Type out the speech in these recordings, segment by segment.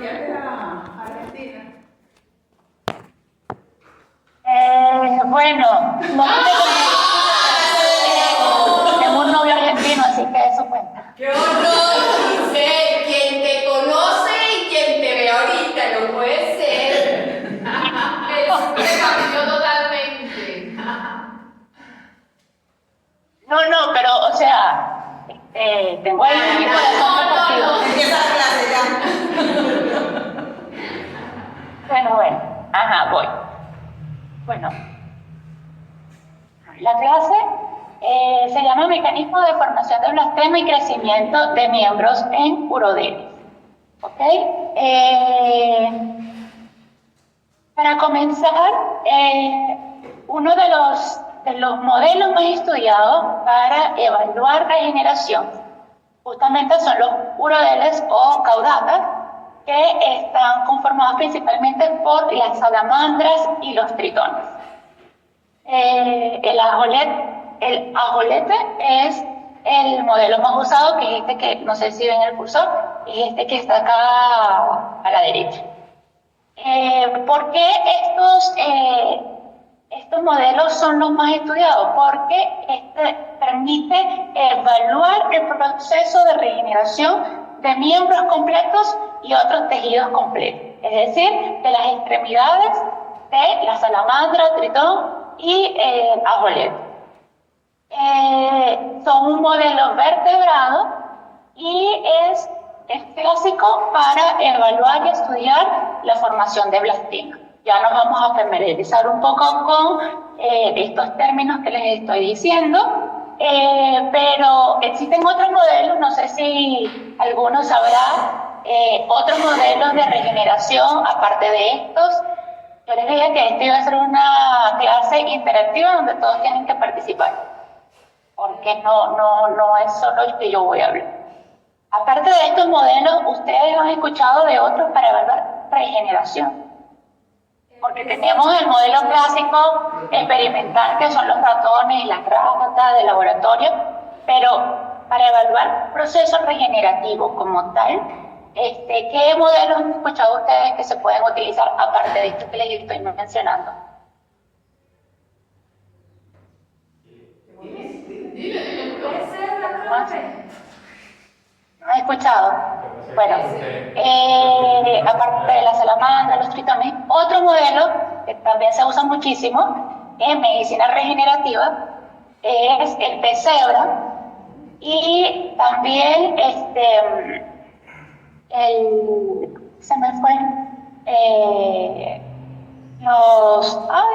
viaje a Argentina? Bueno, no tengo un novio argentino, así que eso cuenta. Yo no sé quién te conoce y quién te ve ahorita, no puede ser. Eso me cambió totalmente. No, pero, o sea, tengo ahí un corazón compartido. Empieza la clase ya. Bueno, ajá, voy. Bueno, la clase se llama Mecanismo de formación de blastema y crecimiento de miembros en uroderes. ¿Ok? Para comenzar, uno de los modelos más estudiados para evaluar regeneración justamente son los urodeles o caudatas, que están conformados principalmente por las salamandras y los tritones. El ajolete es el modelo más usado, que es este que, no sé si ven el cursor, es este que está acá a la derecha. ¿Por qué estos modelos son los más estudiados? Porque permite evaluar el proceso de regeneración de miembros completos y otros tejidos completos, es decir, de las extremidades de la salamandra, tritón y ajolete. Son un modelo vertebrado y es clásico para evaluar y estudiar la formación de blastema. Ya nos vamos a familiarizar un poco con estos términos que les estoy diciendo. Pero existen otros modelos, no sé si alguno sabrá, otros modelos de regeneración aparte de estos. Yo les dije que esta iba a ser una clase interactiva donde todos tienen que participar, porque no es solo el que yo voy a hablar. Aparte de estos modelos, ustedes han escuchado de otros para evaluar regeneración. Porque tenemos el modelo clásico experimental, que son los ratones y las ratas de laboratorio, pero para evaluar procesos regenerativos como tal, ¿qué modelos han escuchado ustedes que se pueden utilizar aparte de esto que les estoy mencionando? Dile. ¿Puede ser la clase? ¿No han escuchado? Bueno, aparte de la salamandra, los tritones, otro modelo que también se usa muchísimo en medicina regenerativa es el pesebra, y también se me fue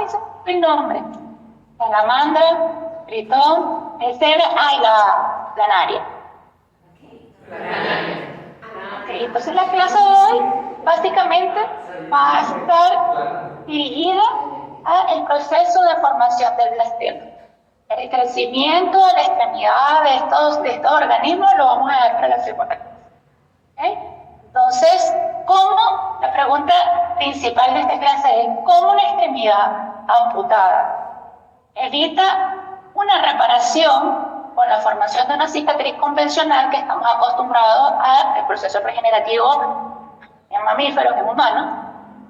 ese fue el nombre: salamandra, tritón, pesebra, y la planaria. Okay, entonces la clase de hoy básicamente va a estar dirigida al proceso de formación del blastema. El crecimiento de la extremidad de estos organismos lo vamos a ver para la segunda clase. ¿Okay? Entonces, la pregunta principal de esta clase es: ¿cómo una extremidad amputada evita una reparación con la formación de una cicatriz convencional que estamos acostumbrados al proceso regenerativo en mamíferos, en humanos,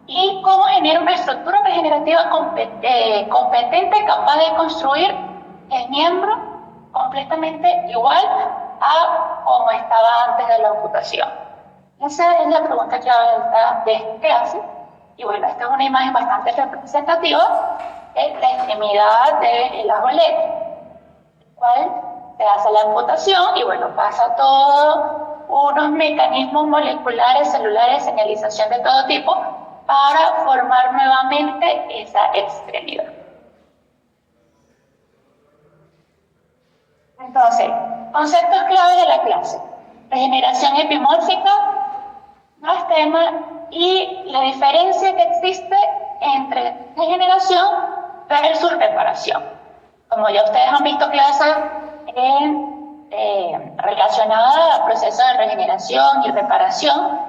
y cómo genera una estructura regenerativa competente, capaz de construir el miembro completamente igual a como estaba antes de la amputación? Esa es la pregunta clave de esta clase. Y bueno, esta es una imagen bastante representativa de la extremidad del ajolete, cual se hace la amputación y bueno, pasa todos unos mecanismos moleculares, celulares, señalización de todo tipo para formar nuevamente esa extremidad. Entonces, conceptos claves de la clase: regeneración epimórfica, blastema y la diferencia que existe entre regeneración versus reparación. Como ya ustedes han visto clases relacionadas al proceso de regeneración y reparación,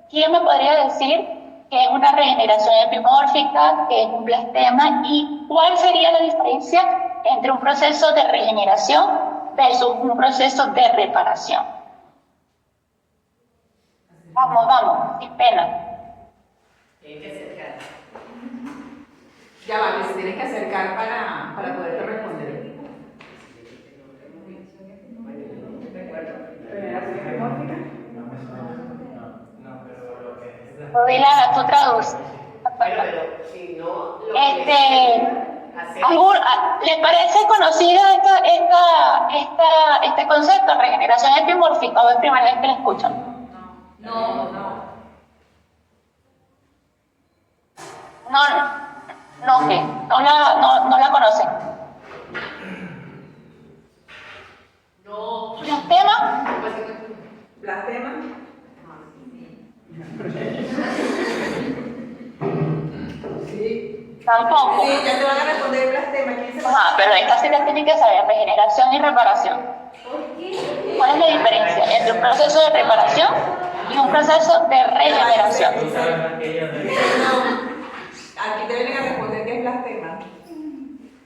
¿quién me podría decir qué es una regeneración epimórfica, qué es un blastema y cuál sería la diferencia entre un proceso de regeneración versus un proceso de reparación? Vamos, vamos, sin pena. Tienes que acercar. Ya vale, se tienes que acercar para poderte responder. Rodila, tú traduces. Pero si no, lo que ¿Les parece conocido este concepto, regeneración epimórfica, o es primera vez que lo escuchan? No. No, ¿qué? No la conocen. no. ¿Los temas? ¿Blasfema? Sí. Tampoco. Sí, ya te van a responder blasfema. ¿Quién se va? Ajá, pero esta sí la tienen que saber, regeneración y reparación. ¿Cuál es la diferencia entre un proceso de reparación y un proceso de regeneración? Aquí te vienen a responder que es blasfema.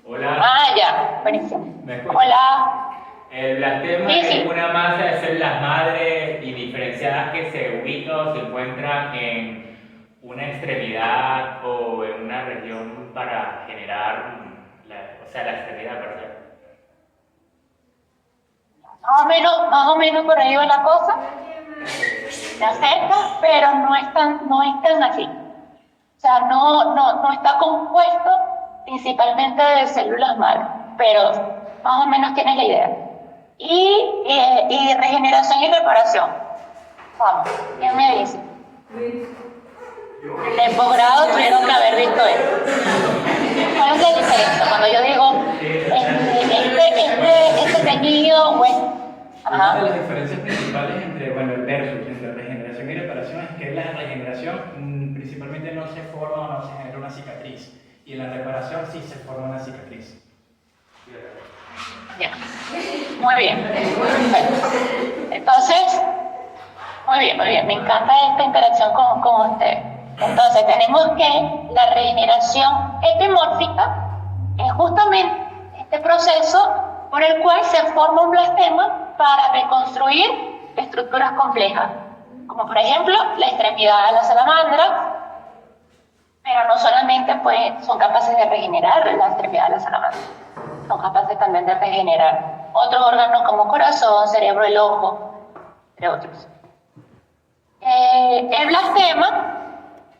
Hola. Ah, ya, buenísimo. ¿Me escuchas? Hola. El blastema Sí, sí. es una masa de células madre y diferenciadas que se ubica o se encuentra en una extremidad o en una región para generar la extremidad per se. Más o menos por ahí va la cosa. Se acerca, pero no es tan así. O sea, no está compuesto principalmente de células madre, pero más o menos tienes la idea. Y regeneración y reparación. Vamos, ¿quién me dice? En el posgrado tuvieron que haber visto esto. ¿Cuál es la diferencia? Cuando yo digo este teñido o Una de las diferencias principales entre el versus entre regeneración y reparación es que la regeneración principalmente no se forma o no se genera una cicatriz, y en la reparación sí se forma una cicatriz. Ya. Muy bien. Perfecto. Entonces, muy bien. Me encanta esta interacción con usted. Entonces, tenemos que la regeneración epimórfica es justamente este proceso por el cual se forma un blastema para reconstruir estructuras complejas, como por ejemplo la extremidad de la salamandra, pero no solamente son capaces de regenerar la extremidad de la salamandra, son capaces también de regenerar otros órganos como corazón, cerebro, el ojo, entre otros. El blastema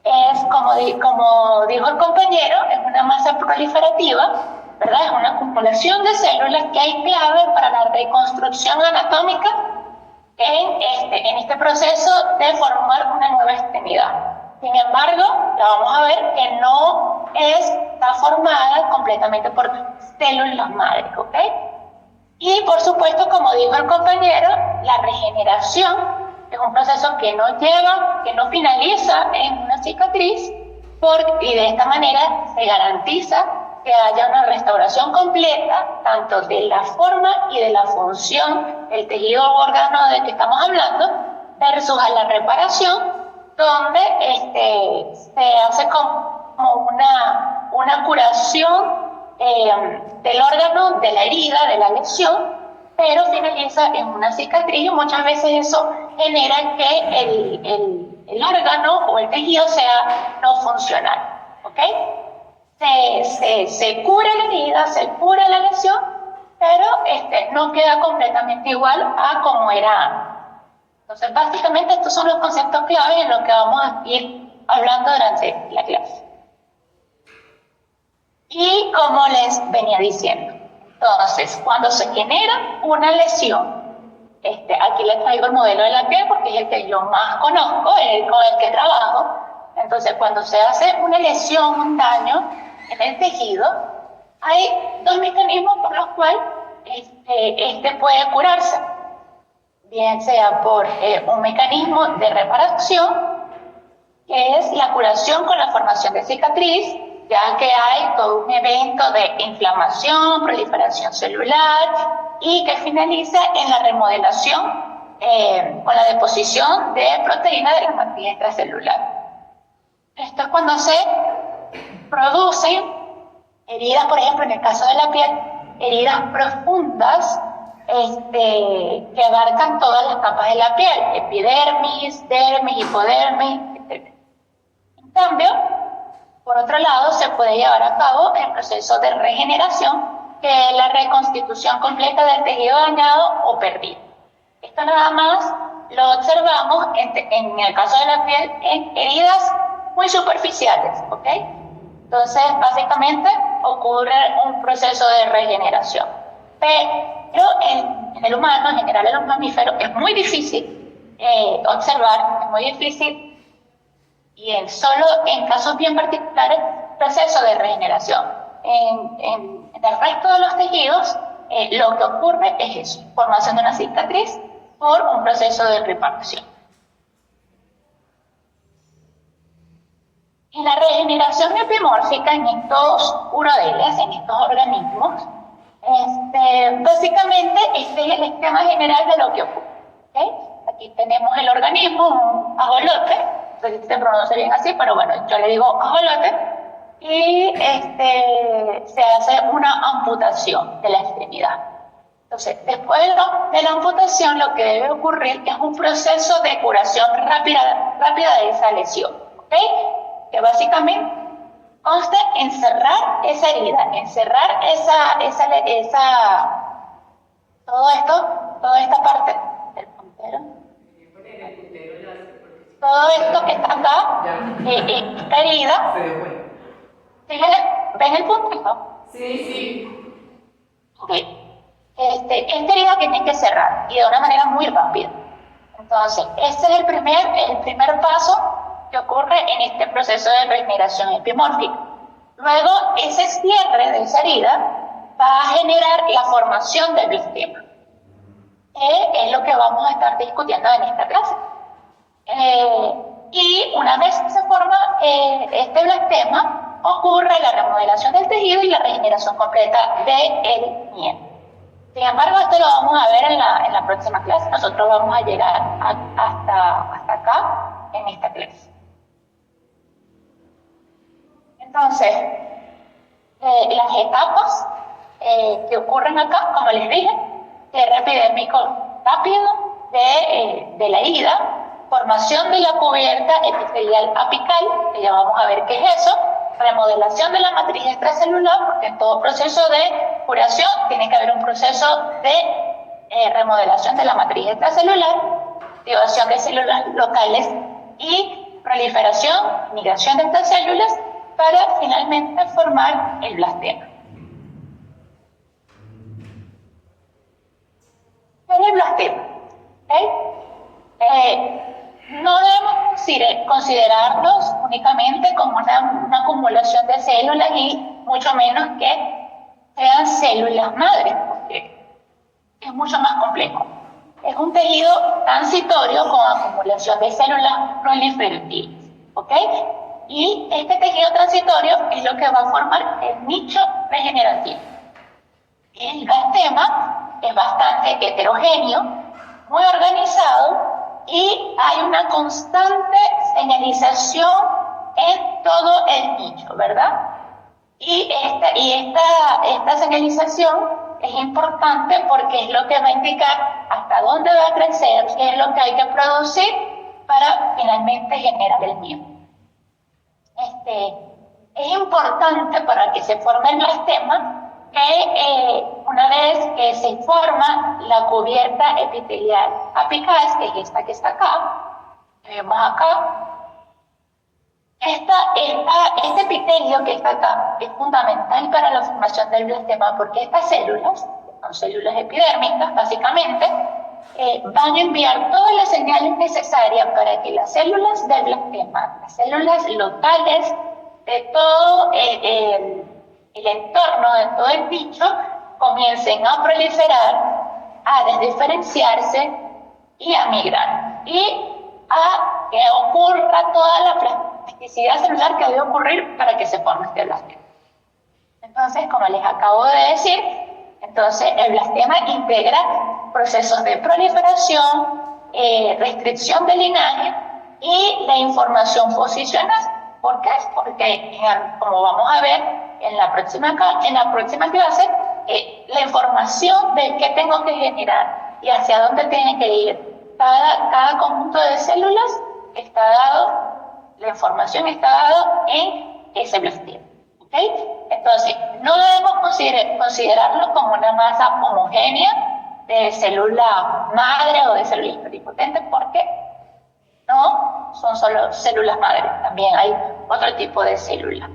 es, como dijo el compañero, es una masa proliferativa, ¿verdad? Es una acumulación de células que hay clave para la reconstrucción anatómica en este proceso de formar una nueva extremidad. Sin embargo, ya vamos a ver que no está formada completamente por células madre, ¿ok? Y por supuesto, como dijo el compañero, la regeneración es un proceso que no finaliza en una cicatriz, y de esta manera se garantiza que haya una restauración completa tanto de la forma y de la función del tejido o órgano del que estamos hablando, versus a la reparación, donde se hace como una curación del órgano, de la herida, de la lesión, pero finaliza en una cicatriz, y muchas veces eso genera que el órgano o el tejido sea no funcional, ¿ok? Se cura la herida, se cura la lesión, pero no queda completamente igual a como era antes. Entonces, básicamente estos son los conceptos clave en los que vamos a ir hablando durante la clase. Y como les venía diciendo, entonces, cuando se genera una lesión, aquí les traigo el modelo de la piel porque es el que yo más conozco, el con el que trabajo. Entonces, cuando se hace una lesión, un daño en el tejido, hay dos mecanismos por los cuales puede curarse. Bien sea por un mecanismo de reparación, que es la curación con la formación de cicatriz, ya que hay todo un evento de inflamación, proliferación celular, y que finaliza en la remodelación con la deposición de proteínas de la matriz extracelular. Esto es cuando se producen heridas, por ejemplo, en el caso de la piel, heridas profundas que abarcan todas las capas de la piel, epidermis, dermis, hipodermis, etc. En cambio, por otro lado, se puede llevar a cabo el proceso de regeneración, que es la reconstitución completa del tejido dañado o perdido. Esto nada más lo observamos en el caso de la piel en heridas muy superficiales, ¿ok? Entonces, básicamente ocurre un proceso de regeneración. Pero en el humano, en general en los mamíferos, es muy difícil observar, es muy difícil, y solo en casos bien particulares, proceso de regeneración. En el resto de los tejidos, lo que ocurre es eso, formación de una cicatriz por un proceso de reparación. En la regeneración epimórfica, en estos urodeles, en estos organismos, básicamente este es el esquema general de lo que ocurre. ¿Okay? Aquí tenemos el organismo, un ajolote, no sé si se pronuncia bien así, pero bueno, yo le digo ajolote, y se hace una amputación de la extremidad. Entonces, después de la amputación, lo que debe ocurrir es un proceso de curación rápida de esa lesión, ¿ok? Que básicamente consta en cerrar esa herida, en cerrar toda esta parte del puntero. Todo esto que está acá, esta herida, ¿ven el puntero? Sí. Ok. Esta herida tiene que cerrar y de una manera muy rápida. Entonces, este es el primer paso que ocurre en este proceso de regeneración epimórfica. Luego, ese cierre de esa herida va a generar la formación del blastema, que es lo que vamos a estar discutiendo en esta clase. Y una vez que se forma este blastema, ocurre la remodelación del tejido y la regeneración completa del miembro. Sin embargo, esto lo vamos a ver en la próxima clase. Nosotros vamos a llegar hasta acá en esta clase. Entonces, las etapas que ocurren acá, como les dije, cierre epidérmico rápido de la herida, formación de la cubierta epitelial apical, que ya vamos a ver qué es eso, remodelación de la matriz extracelular, porque en todo proceso de curación tiene que haber un proceso de remodelación de la matriz extracelular, activación de células locales y proliferación, migración de estas células para finalmente formar el blastema. ¿Qué es el blastema? No debemos considerarlos únicamente como una acumulación de células y mucho menos que sean células madres, porque es mucho más complejo. Es un tejido transitorio con acumulación de células proliferativas, ¿ok? Y este tejido transitorio es lo que va a formar el nicho regenerativo. El blastema es bastante heterogéneo, muy organizado, y hay una constante señalización en todo el nicho, ¿verdad? Y esta señalización es importante porque es lo que va a indicar hasta dónde va a crecer, qué es lo que hay que producir para finalmente generar el miembro. Es importante para que se forme el blastema que una vez que se forma la cubierta epitelial apical, que es esta que está acá, vemos acá, este epitelio que está acá es fundamental para la formación del blastema porque estas células, que son células epidérmicas básicamente, van a enviar todas las señales necesarias para que las células del blastema, las células locales de todo el entorno, de todo el nicho, comiencen a proliferar, a desdiferenciarse y a migrar. Y a que ocurra toda la plasticidad celular que debe ocurrir para que se forme este blastema. Entonces, como les acabo de decir, el blastema integra procesos de proliferación, restricción del linaje y la información posicional. ¿Por qué? Porque, como vamos a ver en la próxima clase, la información de qué tengo que generar y hacia dónde tiene que ir cada conjunto de células está dado, la información está dada en ese blastema. ¿Ok? Entonces, no debemos considerarlo como una masa homogénea de célula madre o de células pluripotentes, porque no son solo células madre, también hay otro tipo de células.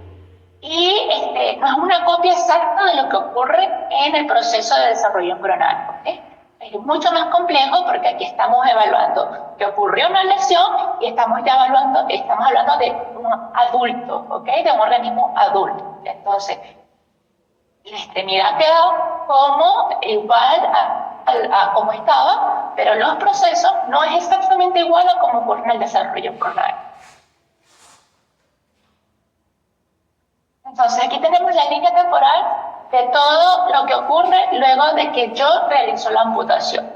Y no es una copia exacta de lo que ocurre en el proceso de desarrollo embrional. ¿Okay? Es mucho más complejo porque aquí estamos evaluando que ocurrió una lesión y estamos hablando de un adulto, ¿okay? De un organismo adulto. Entonces, la extremidad quedó como igual a como estaba, pero los procesos no es exactamente igual a como ocurre en el desarrollo embrional. Entonces, aquí tenemos la línea temporal de todo lo que ocurre luego de que yo realizo la amputación.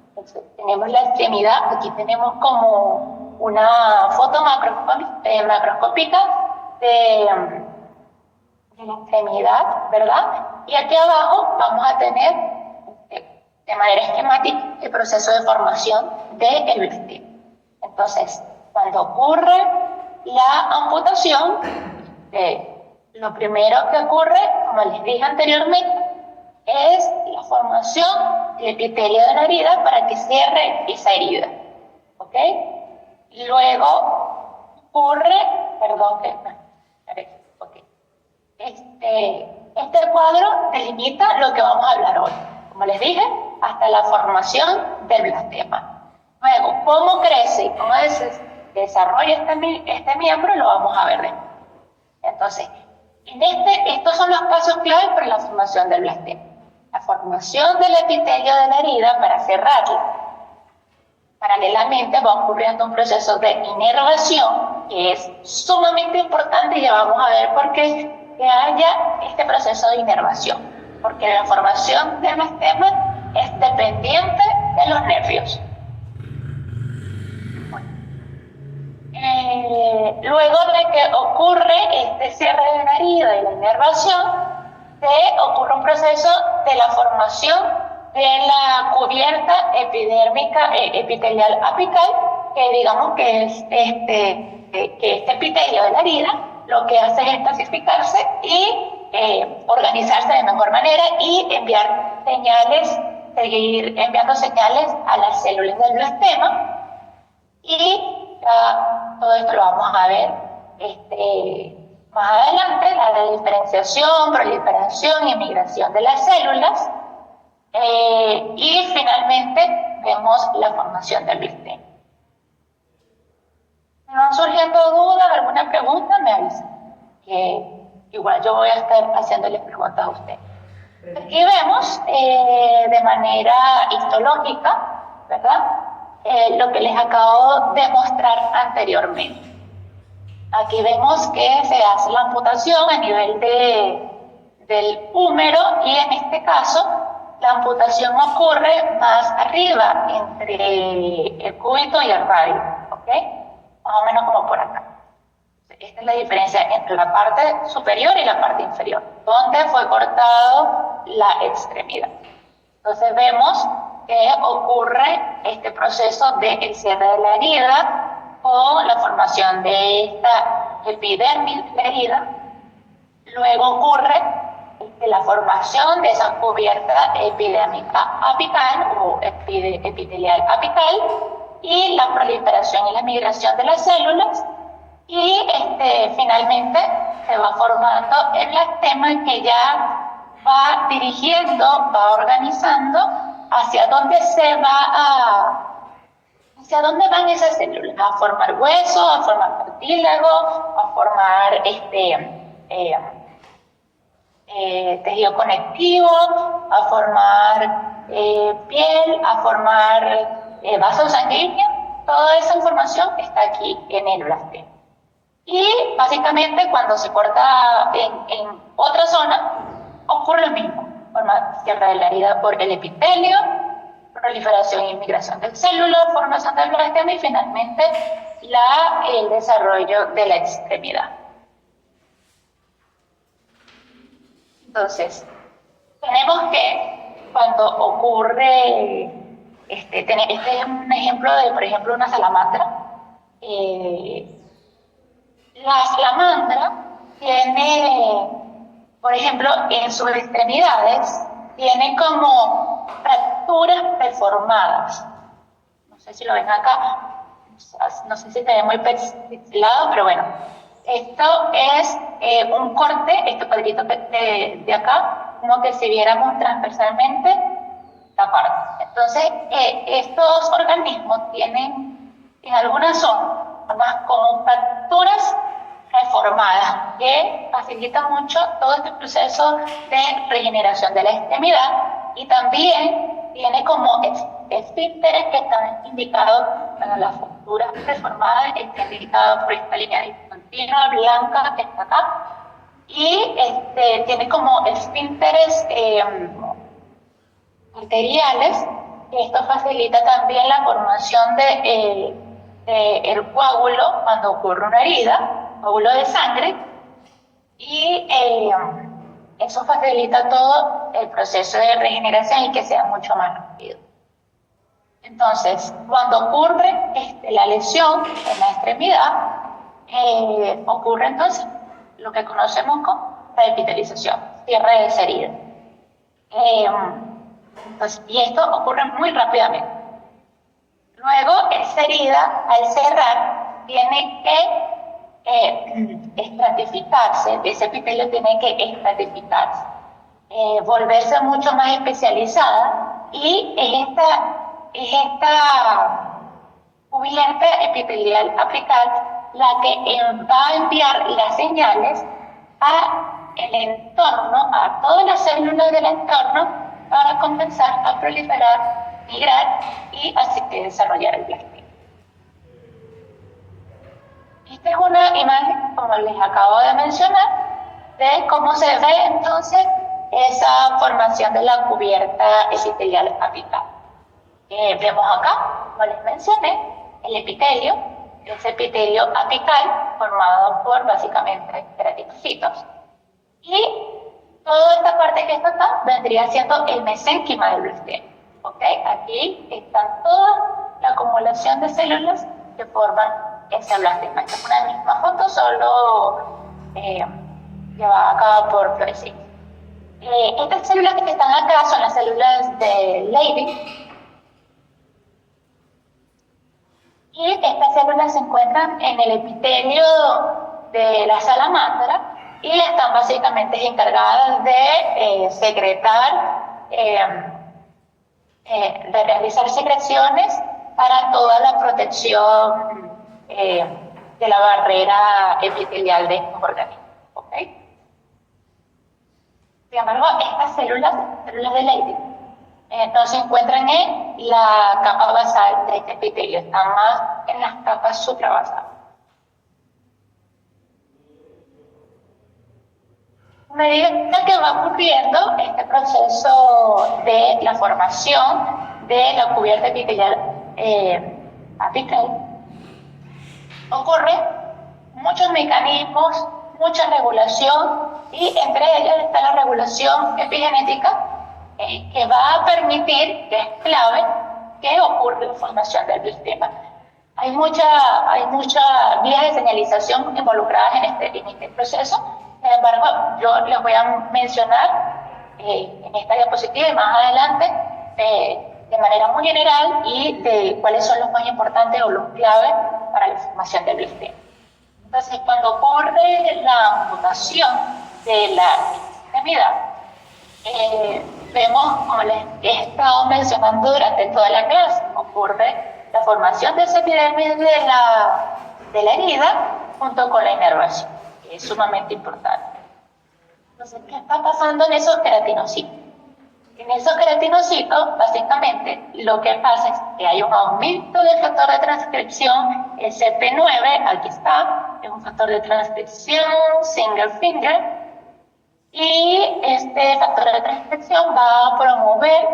Entonces, tenemos la extremidad, aquí tenemos como una foto macroscópica de la extremidad, ¿verdad? Y aquí abajo vamos a tener de manera esquemática el proceso de formación del blastema. Entonces, cuando ocurre la amputación, lo primero que ocurre, como les dije anteriormente, es la formación del epitelio de la herida para que cierre esa herida. ¿Ok? Luego ocurre, este cuadro delimita lo que vamos a hablar hoy. Como les dije, hasta la formación del blastema. Luego, cómo crece y cómo desarrolla este miembro lo vamos a ver después. Entonces, estos son los pasos clave para la formación del blastema. La formación del epitelio de la herida para cerrarla. Paralelamente va ocurriendo un proceso de inervación que es sumamente importante y ya vamos a ver por qué que haya este proceso de inervación. Porque la formación del blastema es dependiente de los nervios. Luego de que ocurre este cierre de la herida y la inervación, ocurre un proceso de la formación de la cubierta epidérmica epitelial apical, que digamos que es este epitelio de la herida lo que hace es especificarse y organizarse de mejor manera y enviar señales, seguir enviando señales a las células del blastema. Y todo esto lo vamos a ver más adelante, la diferenciación, proliferación y migración de las células. Y finalmente vemos la formación del blastema. Si van surgiendo dudas, alguna pregunta, me avisan. Que igual yo voy a estar haciéndoles preguntas a ustedes. Aquí vemos de manera histológica, ¿verdad? Lo que les acabo de mostrar anteriormente. Aquí vemos que se hace la amputación a nivel del húmero y en este caso la amputación ocurre más arriba entre el cúbito y el radio, ¿ok? Más o menos como por acá. Esta es la diferencia entre la parte superior y la parte inferior, donde fue cortado la extremidad. Entonces vemos que ocurre este proceso de cierre de la herida con la formación de esta epidermis de la herida. Luego ocurre la formación de esa cubierta epidérmica apical o epitelial apical y la proliferación y la migración de las células. Y finalmente se va formando el blastema que ya va dirigiendo, va organizando hacia dónde hacia dónde van esas células, a formar hueso, a formar cartílago, a formar tejido conectivo, a formar piel, a formar vasos sanguíneos. Toda esa información está aquí en el blastema. Y básicamente cuando se corta en otra zona, ocurre lo mismo. Cierre de la herida por el epitelio, proliferación y migración de células, formación del blastema y finalmente el desarrollo de la extremidad. Entonces, tenemos que cuando ocurre, este es un ejemplo de, por ejemplo, una salamandra. La salamandra tiene, por ejemplo, en sus extremidades, tiene como fracturas preformadas. No sé si lo ven acá, no sé si se ve muy pixelado, pero bueno. Esto es un corte, este cuadrito de acá, como que si viéramos transversalmente la parte. Entonces, estos organismos tienen, en algunas zonas, como fracturas reformadas, que facilitan mucho todo este proceso de regeneración de la extremidad, y también tiene como esfínteres que están indicados, bueno, las fracturas reformadas están indicadas por esta línea discontinua blanca que está acá, y tiene como esfínteres arteriales, y esto facilita también la formación el coágulo cuando ocurre una herida, coágulo de sangre, y eso facilita todo el proceso de regeneración y que sea mucho más rápido. Entonces, cuando ocurre la lesión en la extremidad, ocurre entonces lo que conocemos como revitalización, cierre de esa herida. Entonces, y esto ocurre muy rápidamente. Luego, esa herida, al cerrar, tiene que estratificarse, ese epitelio tiene que estratificarse, volverse mucho más especializada, y es esta cubierta epitelial apical la que va a enviar las señales a el entorno, a todas las células del entorno, para comenzar a proliferar, migrar y así que desarrollar el blastema. Esta es una imagen, como les acabo de mencionar, de cómo se ve entonces esa formación de la cubierta epitelial apical. Vemos acá, como les mencioné, el epitelio, ese epitelio apical formado por básicamente queratinocitos. Y toda esta parte que está acá vendría siendo el mesénquima del blastema. ¿Okay? Aquí está toda la acumulación de células que forman ese blastema. Esta es una misma foto, solo llevada a cabo por fluorescencia. Estas células que están acá son las células de Leydig. Y estas células se encuentran en el epitelio de la salamandra y están básicamente encargadas de secretar, de realizar secreciones para toda la protección de la barrera epitelial de estos organismos. ¿Okay? Sin embargo, estas células de Leydig, no se encuentran en la capa basal de este epitelio, están más en las capas suprabasales. A medida que va ocurriendo este proceso de la formación de la cubierta epitelial apical, ocurre muchos mecanismos, mucha regulación, y entre ellos está la regulación epigenética, que va a permitir, que es clave, que ocurra la formación del blastema. Hay muchas vías de señalización involucradas en este proceso. Sin embargo, yo les voy a mencionar en esta diapositiva y más adelante de manera muy general, y de cuáles son los más importantes o los claves para la formación del blastema. Entonces, cuando ocurre la mutación de la extremidad, vemos, como les he estado mencionando durante toda la clase, ocurre la formación de esa epidermis de la herida junto con la inervación, que es sumamente importante. Entonces, ¿qué está pasando en esos queratinocitos? En esos queratinocitos, básicamente, lo que pasa es que hay un aumento del factor de transcripción, el CP9, aquí está, es un factor de transcripción single finger, y este factor de transcripción va a promover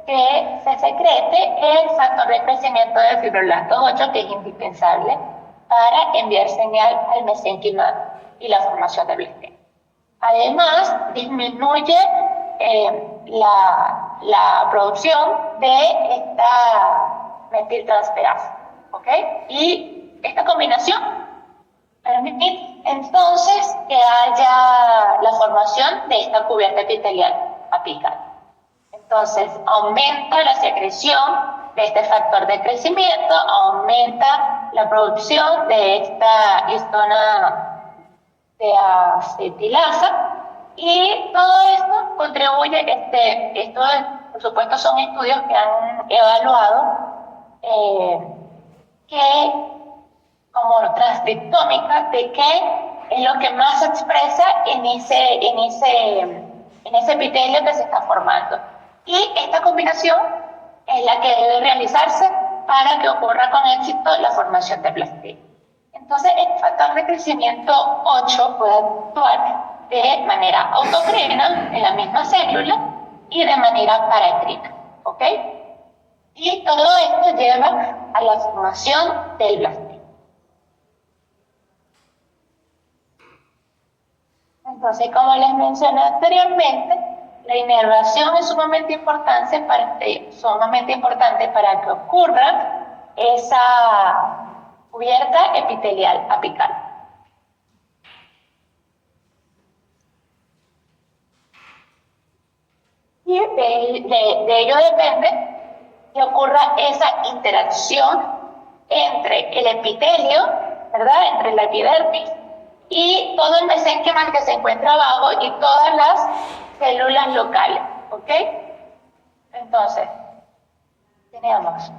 que se secrete el factor de crecimiento de fibroblastos 8, que es indispensable para enviar señal al mesénquima y la formación de blastema. Además, disminuye la producción de esta metiltransferasa, ¿ok? Y esta combinación permite entonces que haya la formación de esta cubierta epitelial apical. Entonces, aumenta la secreción de este factor de crecimiento, aumenta la producción de esta histona de acetilasa, y todo esto contribuye, esto por supuesto son estudios que han evaluado que como transcriptómica de qué es lo que más se expresa en ese epitelio que se está formando. Y esta combinación es la que debe realizarse para que ocurra con éxito la formación de blastema. Entonces, el factor de crecimiento 8 puede actuar de manera autocrina en la misma célula y de manera paracrina, ¿ok? Y todo esto lleva a la formación del blastema. Entonces, como les mencioné anteriormente, la inervación es sumamente importante para que ocurra esa cubierta epitelial apical. Y de ello depende que ocurra esa interacción entre el epitelio, ¿verdad? Entre la epidermis y todo el mesénquima que se encuentra abajo y todas las células locales, ¿ok? Entonces, tenemos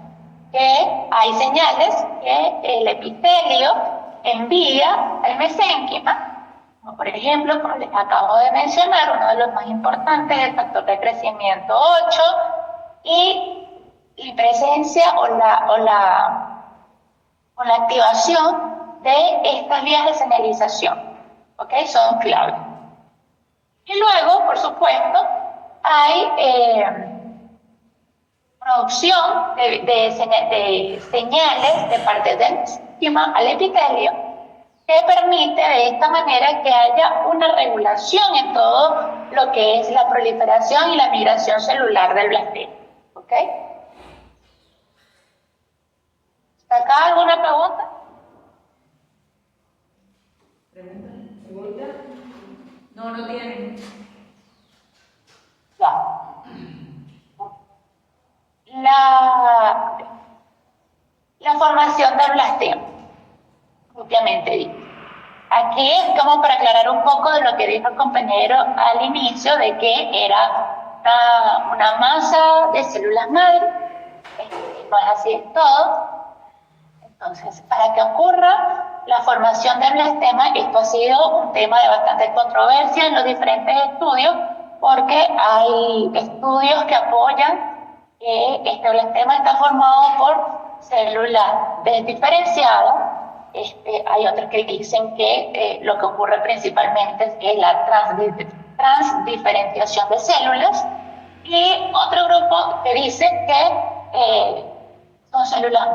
que hay señales que el epitelio envía al mesénquima, como por ejemplo, como les acabo de mencionar, uno de los más importantes es el factor de crecimiento 8 y la presencia o la activación de estas vías de señalización, ¿ok? Son clave. Y luego, por supuesto, hay producción de señales de parte del mesénquima al epitelio que permite de esta manera que haya una regulación en todo lo que es la proliferación y la migración celular del blastema, ¿ok? ¿Acá alguna pregunta? ¿Pregunta? No, no tienen. Ya. La formación del blastema, obviamente dicho. Aquí es como para aclarar un poco de lo que dijo el compañero al inicio, de que era una masa de células madre, no es así en todo. Entonces, para que ocurra la formación del blastema, esto ha sido un tema de bastante controversia en los diferentes estudios, porque hay estudios que apoyan que este blastema está formado por células desdiferenciadas. Hay otros que dicen que lo que ocurre principalmente es la transdiferenciación de células, y otro grupo que dice que son células,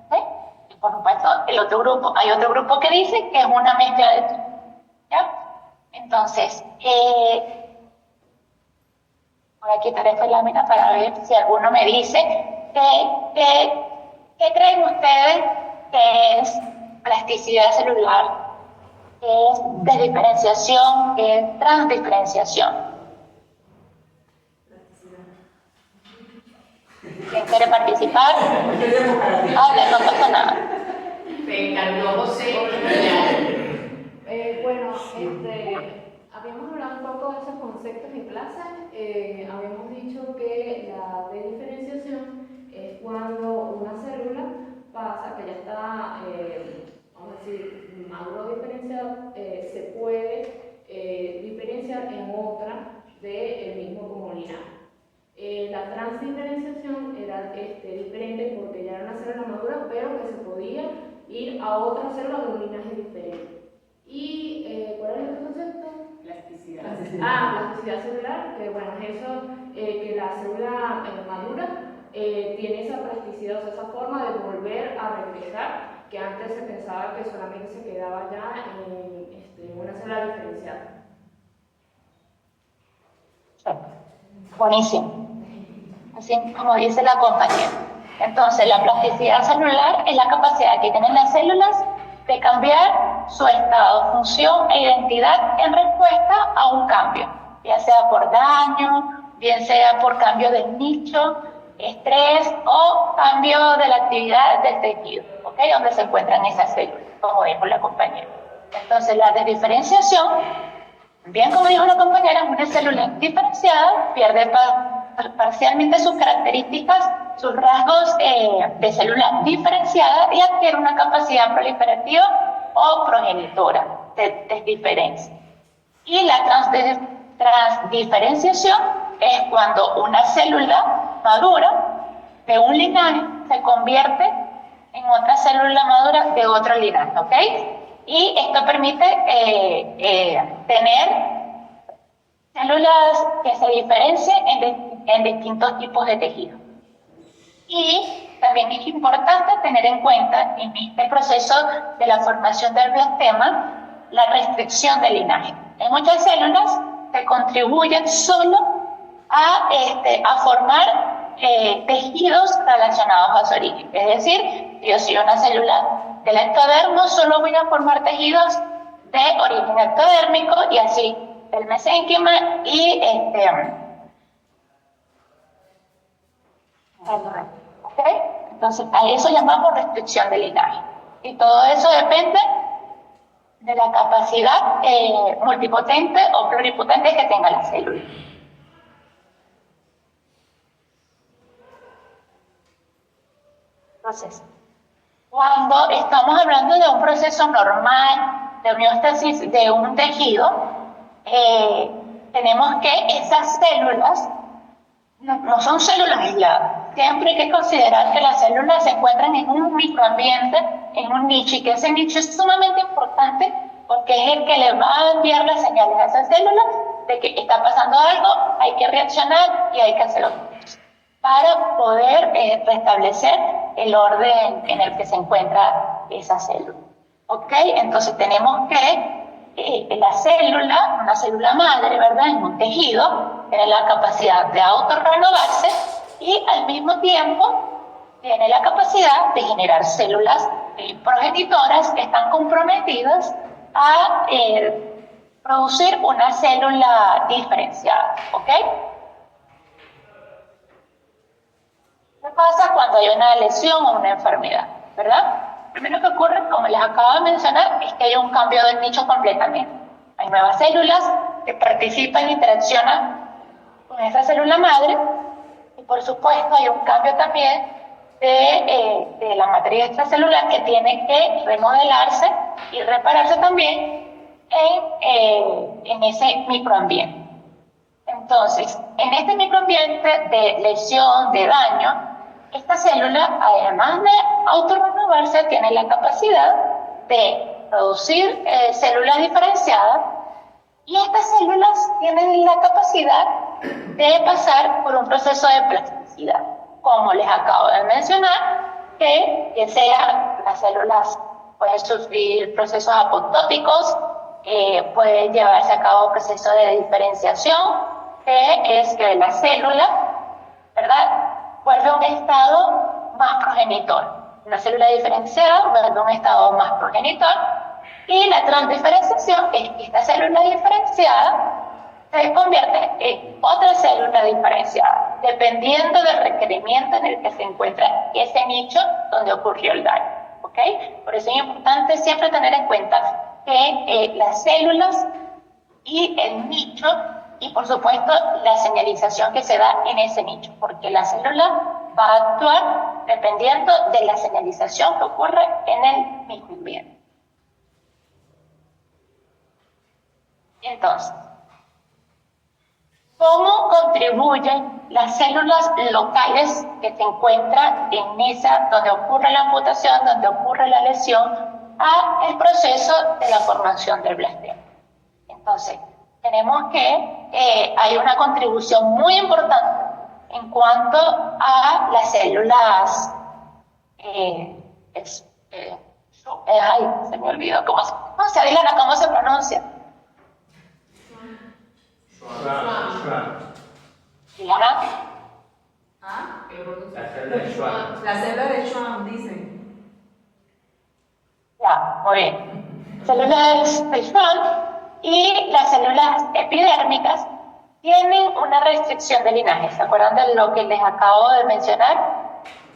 ¿okay? Y por supuesto, hay otro grupo que dice que es una mezcla de todo, ¿ya? Entonces, voy a quitar esta lámina para ver si alguno me dice ¿qué creen ustedes que es plasticidad celular, que es desdiferenciación, que es transdiferenciación? ¿Quién quiere participar? Habla, no pasa nada. Me encantó José. Bueno, habíamos hablado un poco de esos conceptos en clase. Habíamos dicho que la desdiferenciación es cuando una célula pasa, que ya está, vamos a decir, maduro diferenciado, se puede diferenciar en otra del mismo como linaje. La transdiferenciación era diferente porque ya era una célula madura, pero que se podía ir a otra célula de un linaje diferente. ¿Y cuál es el otro concepto? Plasticidad. Plasticidad celular, que bueno, es eso, que la célula madura tiene esa plasticidad, o sea, esa forma de volver a regresar, que antes se pensaba que solamente se quedaba ya en una célula diferenciada. Buenísimo. Así como dice la compañera. Entonces, la plasticidad celular es la capacidad que tienen las células de cambiar su estado, función e identidad en respuesta a un cambio, ya sea por daño, bien sea por cambio del nicho, estrés o cambio de la actividad del tejido, ¿ok? Donde se encuentran esas células, como dijo la compañera. Entonces, la desdiferenciación, bien como dijo la compañera, es una célula diferenciada, pierde parcialmente sus características, sus rasgos de célula diferenciada y adquiere una capacidad proliferativa o progenitora de desdiferencia. Y la transdiferenciación es cuando una célula madura de un linaje se convierte en otra célula madura de otro linaje, ¿ok? Y esto permite tener células que se diferencien en distintos tipos de tejido. Y también es importante tener en cuenta en este proceso de la formación del blastema la restricción del linaje. En muchas células se contribuyen solo a formar tejidos relacionados a su origen. Es decir, yo soy una célula del ectodermo, solo voy a formar tejidos de origen ectodérmico y así el mesénquima y ¿ok? Entonces, a eso llamamos restricción del linaje. Y todo eso depende de la capacidad multipotente o pluripotente que tenga la célula. Entonces, cuando estamos hablando de un proceso normal de homeostasis de un tejido, tenemos que esas células no son células aisladas. Siempre hay que considerar que las células se encuentran en un microambiente, en un nicho, y que ese nicho es sumamente importante porque es el que le va a enviar las señales a esas células de que está pasando algo, hay que reaccionar y hay que hacerlo para poder restablecer el orden en el que se encuentra esa célula. ¿Ok? Entonces tenemos que la célula, una célula madre, ¿verdad?, en un tejido, tiene la capacidad de autorrenovarse y al mismo tiempo tiene la capacidad de generar células progenitoras que están comprometidas a producir una célula diferenciada. ¿Ok? ¿Qué pasa cuando hay una lesión o una enfermedad? ¿Verdad? Lo primero que ocurre, como les acabo de mencionar, es que hay un cambio del nicho completamente. Hay nuevas células que participan e interaccionan con esa célula madre y, por supuesto, hay un cambio también de la matriz extracelular que tiene que remodelarse y repararse también en ese microambiente. Entonces, en este microambiente de lesión, de daño, esta célula, además de autorrenovarse, tiene la capacidad de producir células diferenciadas y estas células tienen la capacidad de pasar por un proceso de plasticidad. Como les acabo de mencionar, que sea las células pueden sufrir procesos apoptóticos, pueden llevarse a cabo procesos de diferenciación, que es que la célula, ¿verdad?, vuelve a un estado más progenitor. Una célula diferenciada vuelve a un estado más progenitor. Y la transdiferenciación es que esta célula diferenciada se convierte en otra célula diferenciada, dependiendo del requerimiento en el que se encuentra ese nicho donde ocurrió el daño. ¿Ok? Por eso es importante siempre tener en cuenta que las células y el nicho, y por supuesto la señalización que se da en ese nicho, porque la célula va a actuar dependiendo de la señalización que ocurre en el microambiente. Entonces, ¿cómo contribuyen las células locales que se encuentran en esa, donde ocurre la amputación, donde ocurre la lesión, a el proceso de la formación del blastema? Entonces, tenemos que hay una contribución muy importante en cuanto a las células, ay, se me olvidó cómo se Adilana, ¿cómo se pronuncia? Diana. ¿Ah? Que lo pronuncie. La célula de Schwann. La célula de Schwann, dicen. Ya, muy bien. Células de Schwann y las células epidérmicas tienen una restricción de linaje. ¿Se acuerdan de lo que les acabo de mencionar?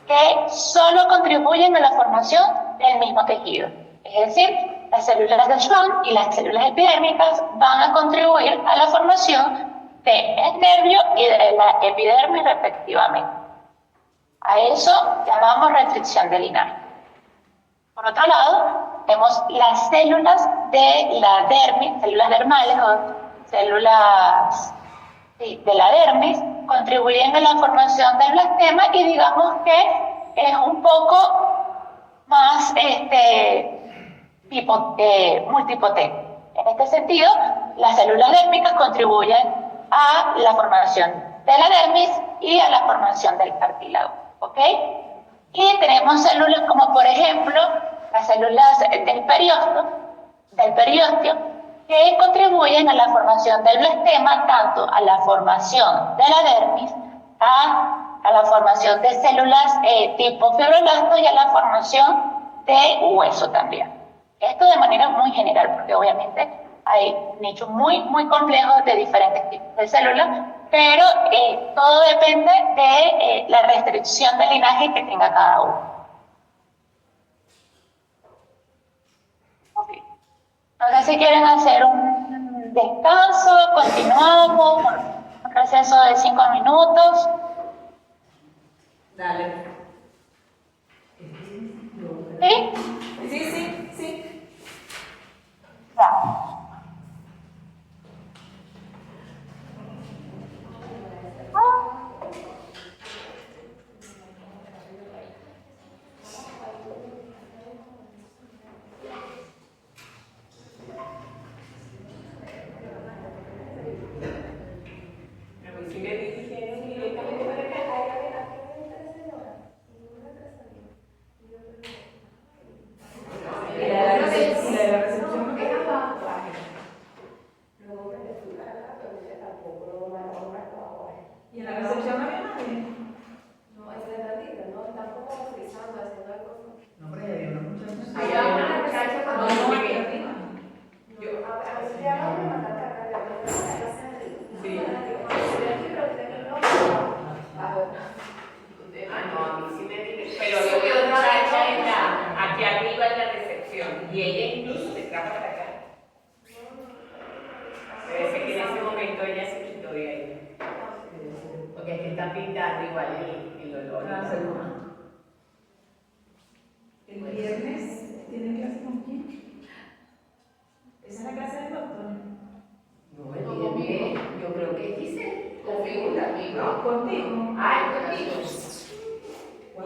Que solo contribuyen a la formación del mismo tejido. Es decir, las células de Schwann y las células epidérmicas van a contribuir a la formación del nervio y de la epidermis respectivamente. A eso llamamos restricción de linaje. Por otro lado, tenemos las células de la dermis, células dermales o células de la dermis, contribuyen a la formación del blastema y digamos que es un poco más multipotente. En este sentido, las células dérmicas contribuyen a la formación de la dermis y a la formación del cartílago. ¿Ok? Y tenemos células como por ejemplo las células del periósteo, que contribuyen a la formación del blastema, tanto a la formación de la dermis, a la formación de células tipo fibroblastos y a la formación de hueso también. Esto de manera muy general, porque obviamente hay nichos muy complejos de diferentes tipos de células, pero todo depende de la restricción del linaje que tenga cada uno. Okay. No sé si quieren hacer un descanso, continuamos, un receso de 5 minutos. Dale. ¿Sí? Sí. Ya. ¿Y en la recepción no había nadie? No, es de ratito, ¿no? Están como frizando, haciendo algo. No, pero ya había una muchacha. Hay una muchacha No, cuando no, llegué. aquí arriba. A veces ya vamos a mandar cargar de la clase de Sí. Ah, no, a mí sí me dice. Pero yo vi otra muchacha aquí arriba en la recepción y ella incluso se trajo para acá. Parece que en ese momento ella se quitó de ahí. Porque es que está pintando igual el olor. Ah, seguro. ¿El viernes tienen clase con quién? ¿Esa es la clase del doctor? No, el viernes, yo creo que es Giselle. Conmigo también, ¿no? ¿Contigo? Ah, es contigo.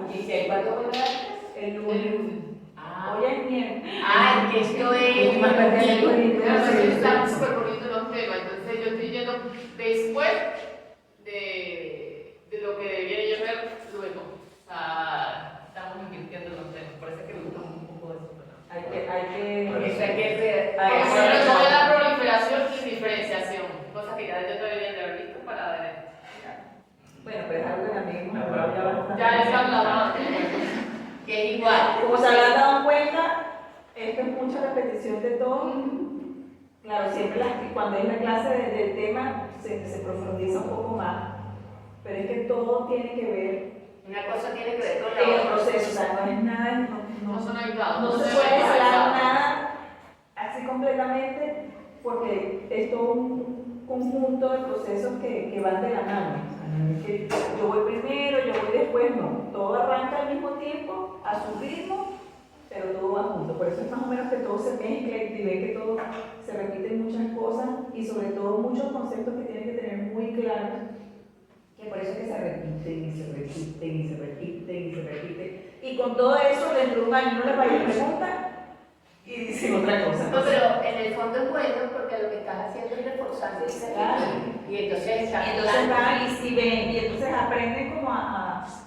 ¿Y Giselle cuándo va a dar? El lunes. Ah, Hoy es miércoles. ah, que esto es. Están súper bonitos los temas, entonces yo estoy yendo después de lo que debiera yo ver luego. O sea, estamos invirtiendo en los temas, por eso es que me gusta un poco eso. Hay que Eso hay que ver. Porque no voy a dar proliferación y diferenciación, cosas que ya yo debería de haber visto para ver. Bueno, pero es algo que también hemos hablado ya bastante. Ya es hablado. Que es igual. Como se habrán dado cuenta, esto es mucha repetición de todo. Claro, siempre cuando hay una clase del tema se profundiza un poco más, pero es que todo tiene que ver Una cosa tiene que ver con en la el otra. proceso, o sea, no es nada, No son aislados. no se puede hablar nada así completamente porque es todo un conjunto de procesos que van de la mano. O sea, no es que yo voy primero, yo voy después, no. Todo arranca al mismo tiempo, a su ritmo, pero todo va junto. Por eso es más o menos que todo se mezcla y ve que todo se repiten muchas cosas y sobre todo muchos conceptos que tienen que tener muy claros, que por eso es que se repiten y se repiten y se repiten y se repiten. Y con todo eso, dentro de un año uno les va a ir a preguntar y dicen otra cosa. No, pero en el fondo es bueno porque lo que estás haciendo es reforzando ese Claro. y entonces van y ven y entonces aprenden como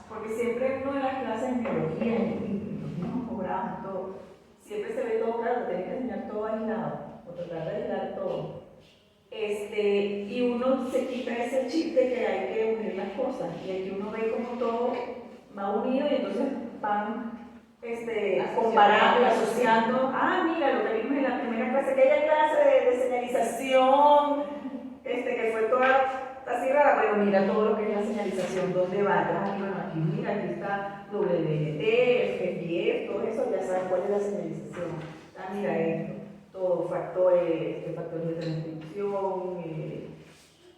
porque siempre uno en las clases de biología y los mismos programas, todo, siempre se ve todo claro, te tienen que enseñar todo aislado o tratar de aislar todo. y uno se quita ese chip de que hay que unir las cosas, y aquí uno ve como todo va unido y entonces van comparando y asociando, mira lo que vimos en la primera clase, aquella clase de señalización, que fue toda así rara, bueno, mira todo lo que es la señalización, dónde va atrás, bueno, aquí mira, aquí está WNT, FGF, todo eso, ya sabes cuál es la señalización, mira esto, todo, factores de transcripción,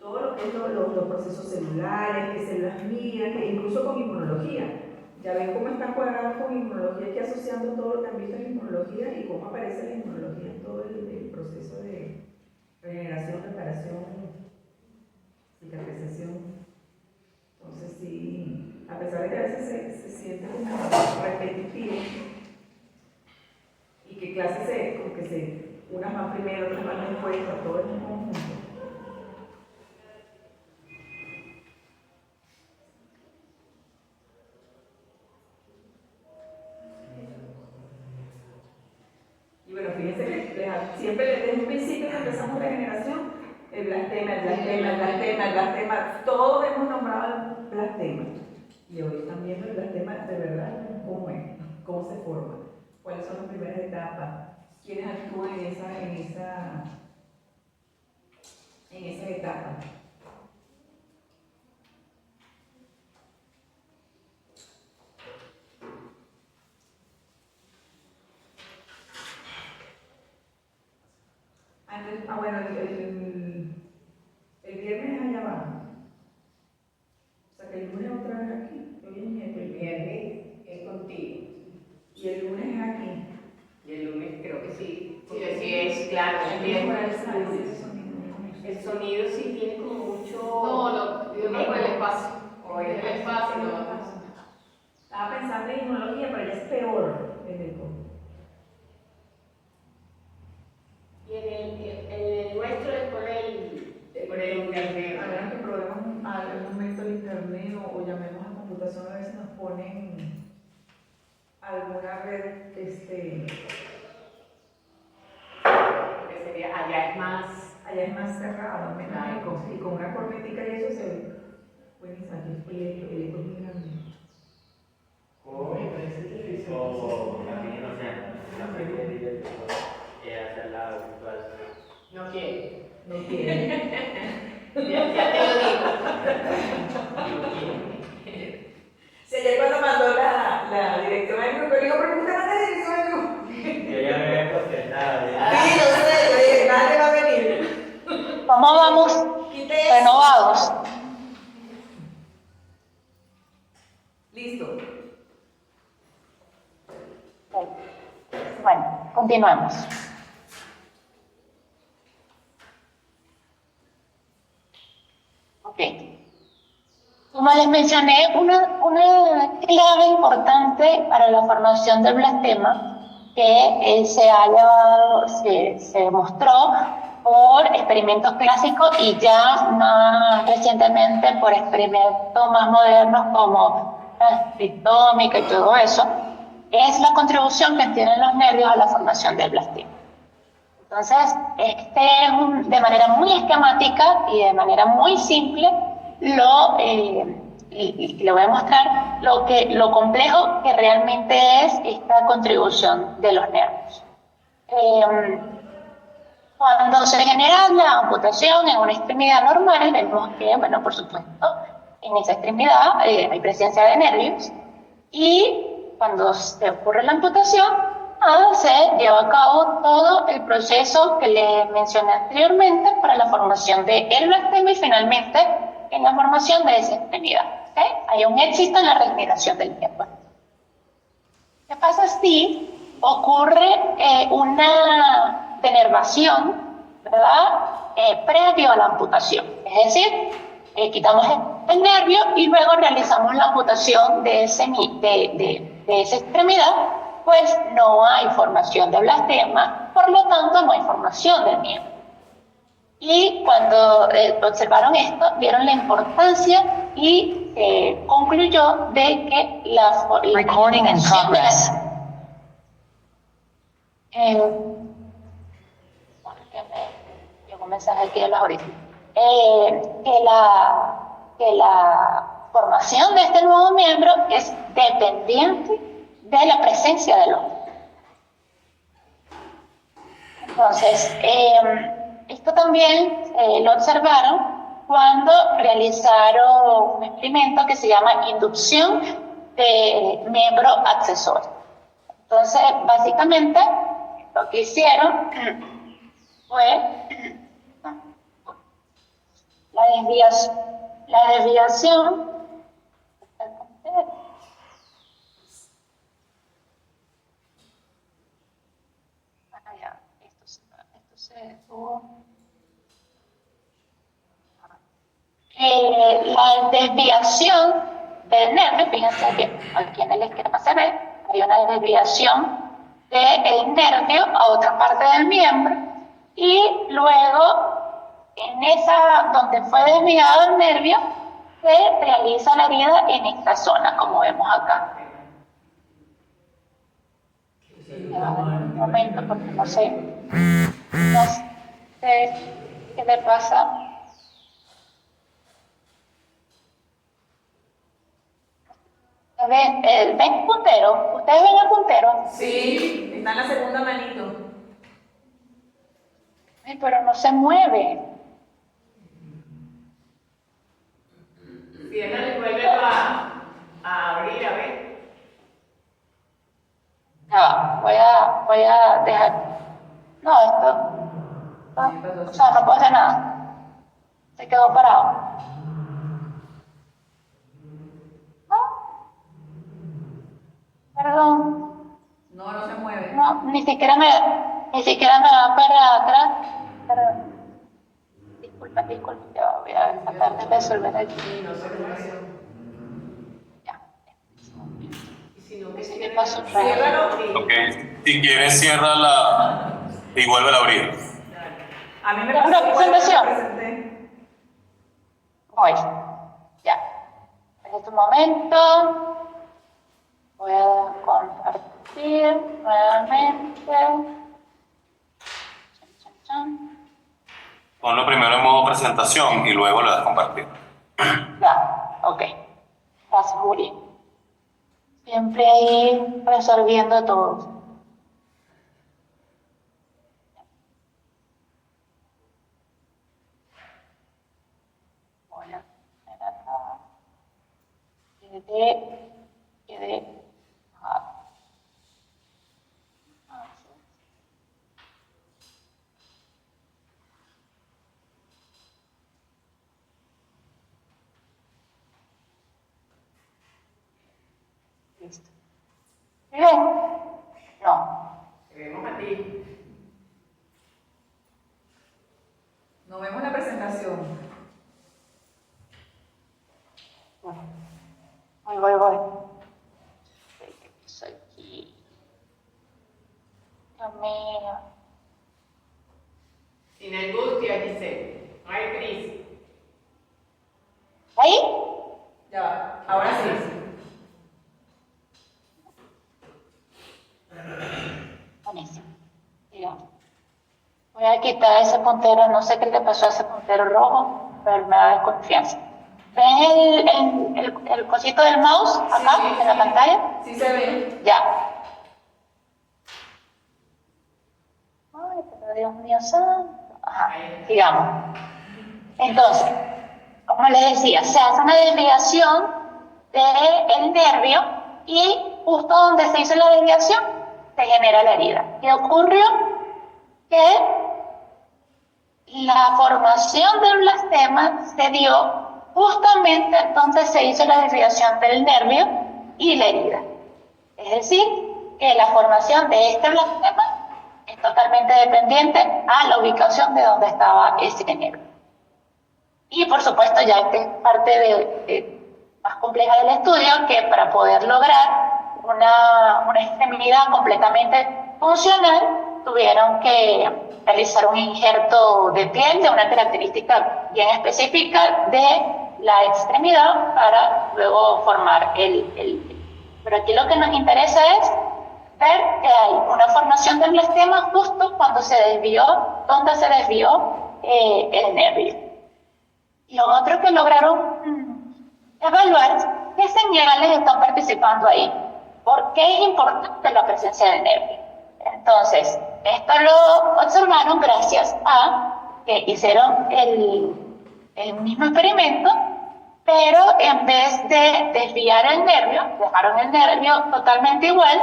todo lo que es los procesos celulares, que células miran, que incluso con inmunología. Ya ven cómo están cuadrados con inmunología, aquí asociando todo lo que han visto en inmunología y cómo aparece la inmunología en todo el proceso de regeneración, reparación, cicatrización. Entonces sí, a pesar de que a veces se siente como repetitivo y que clases como que unas van primero, otras van después, todo en un conjunto. Y bueno, fíjense que siempre desde un principio que empezamos regeneración, el blastema, todos hemos nombrado el blastema. Y hoy están viendo el blastema de verdad, cómo es, cómo se forma, cuáles son las primeras etapas, quiénes actúan en esa etapa. Bueno, el viernes allá abajo. O sea que el lunes otra vez aquí. Hoy es miércoles. El viernes es contigo. Y el lunes es aquí. Y el lunes creo que sí. Porque sí es, claro, el viernes. El sonido sí tiene como mucho. No, yo no por el espacio. O el espacio, no. Estaba pensando en inmunología, pero ya es peor el eco. Y en el nuestro es por el internet. A menos que probemos algún momento el internet o llamemos a computación, a veces nos ponen alguna red, Que sería, allá es más cerrado, menos eco, y con una cornetica y eso se ve. Buenísimo, aquí el eco es muy grande. O también, o sea, la serie de hacia el lado virtual. No quiere. No quiere. Ya te lo digo. Si ayer cuando mandó la directora del grupo, le digo, pero ¿usted manda la directora del grupo? Yo ya me había contestado. Sí, yo sé, yo dije, nadie va a venir. ¿Cómo vamos? Renovados. Listo. Bueno, continuamos. Ok. Como les mencioné, una clave importante para la formación del blastema que se demostró por experimentos clásicos y ya más recientemente por experimentos más modernos como transcriptómica y todo eso, es la contribución que tienen los nervios a la formación del blastema. Entonces, de manera muy esquemática y de manera muy simple, le voy a mostrar lo complejo que realmente es esta contribución de los nervios. Cuando se genera la amputación en una extremidad normal, vemos que, bueno, por supuesto, en esa extremidad hay presencia de nervios y cuando se ocurre la amputación, se lleva a cabo todo el proceso que les mencioné anteriormente para la formación del blastema y finalmente en la formación de esa extremidad. ¿Okay? Hay un éxito en la regeneración del miembro. ¿Qué pasa si ocurre una denervación, ¿verdad? Previo a la amputación? Es decir, quitamos el nervio y luego realizamos la amputación de esa extremidad, pues no hay formación de blastema, por lo tanto no hay formación del miembro. Y cuando observaron esto, vieron la importancia y concluyó de que la Recording in progress. tengo un mensaje aquí de los audífonos, que la formación de este nuevo miembro es dependiente de la presencia del hombre. Entonces, esto también lo observaron cuando realizaron un experimento que se llama inducción de miembro accesorio. Entonces, básicamente, lo que hicieron fue la desviación. La desviación del nervio, fíjense que aquí en el esquema se ve, hay una desviación del nervio a otra parte del miembro y luego en esa donde fue desviado el nervio se realiza la herida en esta zona, como vemos acá. Un momento, porque no sé qué le pasa. ¿Ven el puntero? ¿Ustedes ven el puntero? Sí, está en la segunda manito. Ay, pero no se mueve. Ciérralo y vuélvelo a abrir, a ver. Ya va, voy a dejar. No, o sea, no puedo hacer nada. Se quedó parado. Perdón. No, no se mueve. No, ni siquiera me va para atrás. Perdón. Disculpa, ya voy a tratar de resolver aquí. Ya. Y si no, que ¿Qué pasó? Ciérralo. Ok, si quieres ciérrala y vuelve a abrir. A mí me ¿Una pasó igual, presentación? me presenté. Voy. Ya. En este momento voy a compartir nuevamente. Chan, chan, chan. Ponlo primero en modo presentación y luego le das compartir. Ya, ok. Gracias, Juli. Siempre ahí resolviendo todo. Voy a poner acá. Quedé. Listo. ¿Bien? No. Te vemos a ti. No vemos la presentación. Voy. Soy aquí. Dios mío. Sin angustia, dice. No hay prisa. ¿Ahí? Ya va. Ahora sí. Buenísimo. Digamos. Voy a quitar ese puntero, no sé qué le pasó a ese puntero rojo, pero me da desconfianza. ¿Ven el cosito del mouse acá Sí, en la pantalla? Sí se ve. Ya. Ay, pero Dios mío santo. Ajá, sigamos. Entonces, como les decía, se hace una desviación del nervio y justo donde se hizo la desviación se genera la herida. ¿Qué ocurrió? Que la formación del blastema se dio justamente donde se hizo la desviación del nervio y la herida. Es decir, que la formación de este blastema es totalmente dependiente a la ubicación de donde estaba ese nervio. Y por supuesto, ya esta es parte más compleja del estudio, que para poder lograr una extremidad completamente funcional, tuvieron que realizar un injerto de piel de una característica bien específica de la extremidad para luego formar Pero aquí lo que nos interesa es ver que hay una formación del blastema justo cuando se desvió, donde se desvió el nervio. Lo otro que lograron evaluar qué señales están participando ahí. ¿Por qué es importante la presencia del nervio? Entonces, esto lo observaron gracias a que hicieron el mismo experimento, pero en vez de desviar el nervio, dejaron el nervio totalmente igual,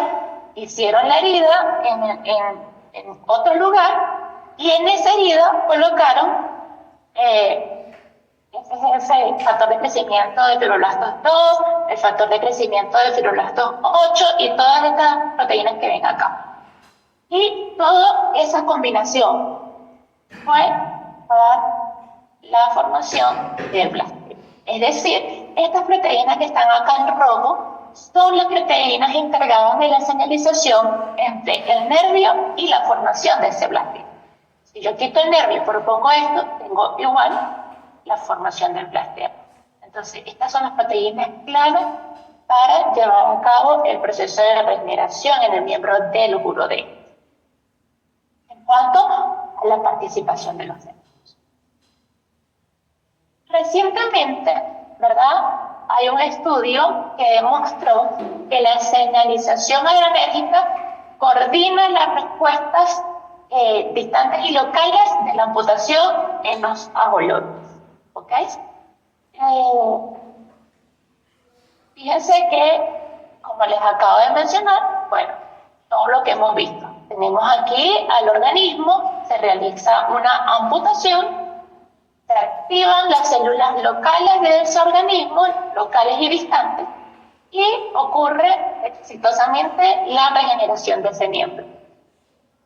hicieron la herida en otro lugar y en esa herida colocaron ese factor de crecimiento de fibroblastos 2, el factor de crecimiento de fibroblastos 8 y todas estas proteínas que ven acá. Y toda esa combinación fue a dar la formación del blastema. Es decir, estas proteínas que están acá en rojo son las proteínas encargadas de la señalización entre el nervio y la formación de ese blastema. Si yo quito el nervio y propongo esto, tengo igual la formación del blastema. Entonces, estas son las proteínas clave para llevar a cabo el proceso de regeneración en el miembro del urodentis. En cuanto a la participación de los nervios. Recientemente, ¿verdad? Hay un estudio que demostró que la señalización adrenérgica coordina las respuestas distantes y locales de la amputación en los ajolotes. ¿Ok? Fíjense que, como les acabo de mencionar, bueno, todo lo que hemos visto. Tenemos aquí al organismo, se realiza una amputación, se activan las células locales de ese organismo, locales y distantes, y ocurre exitosamente la regeneración de ese miembro.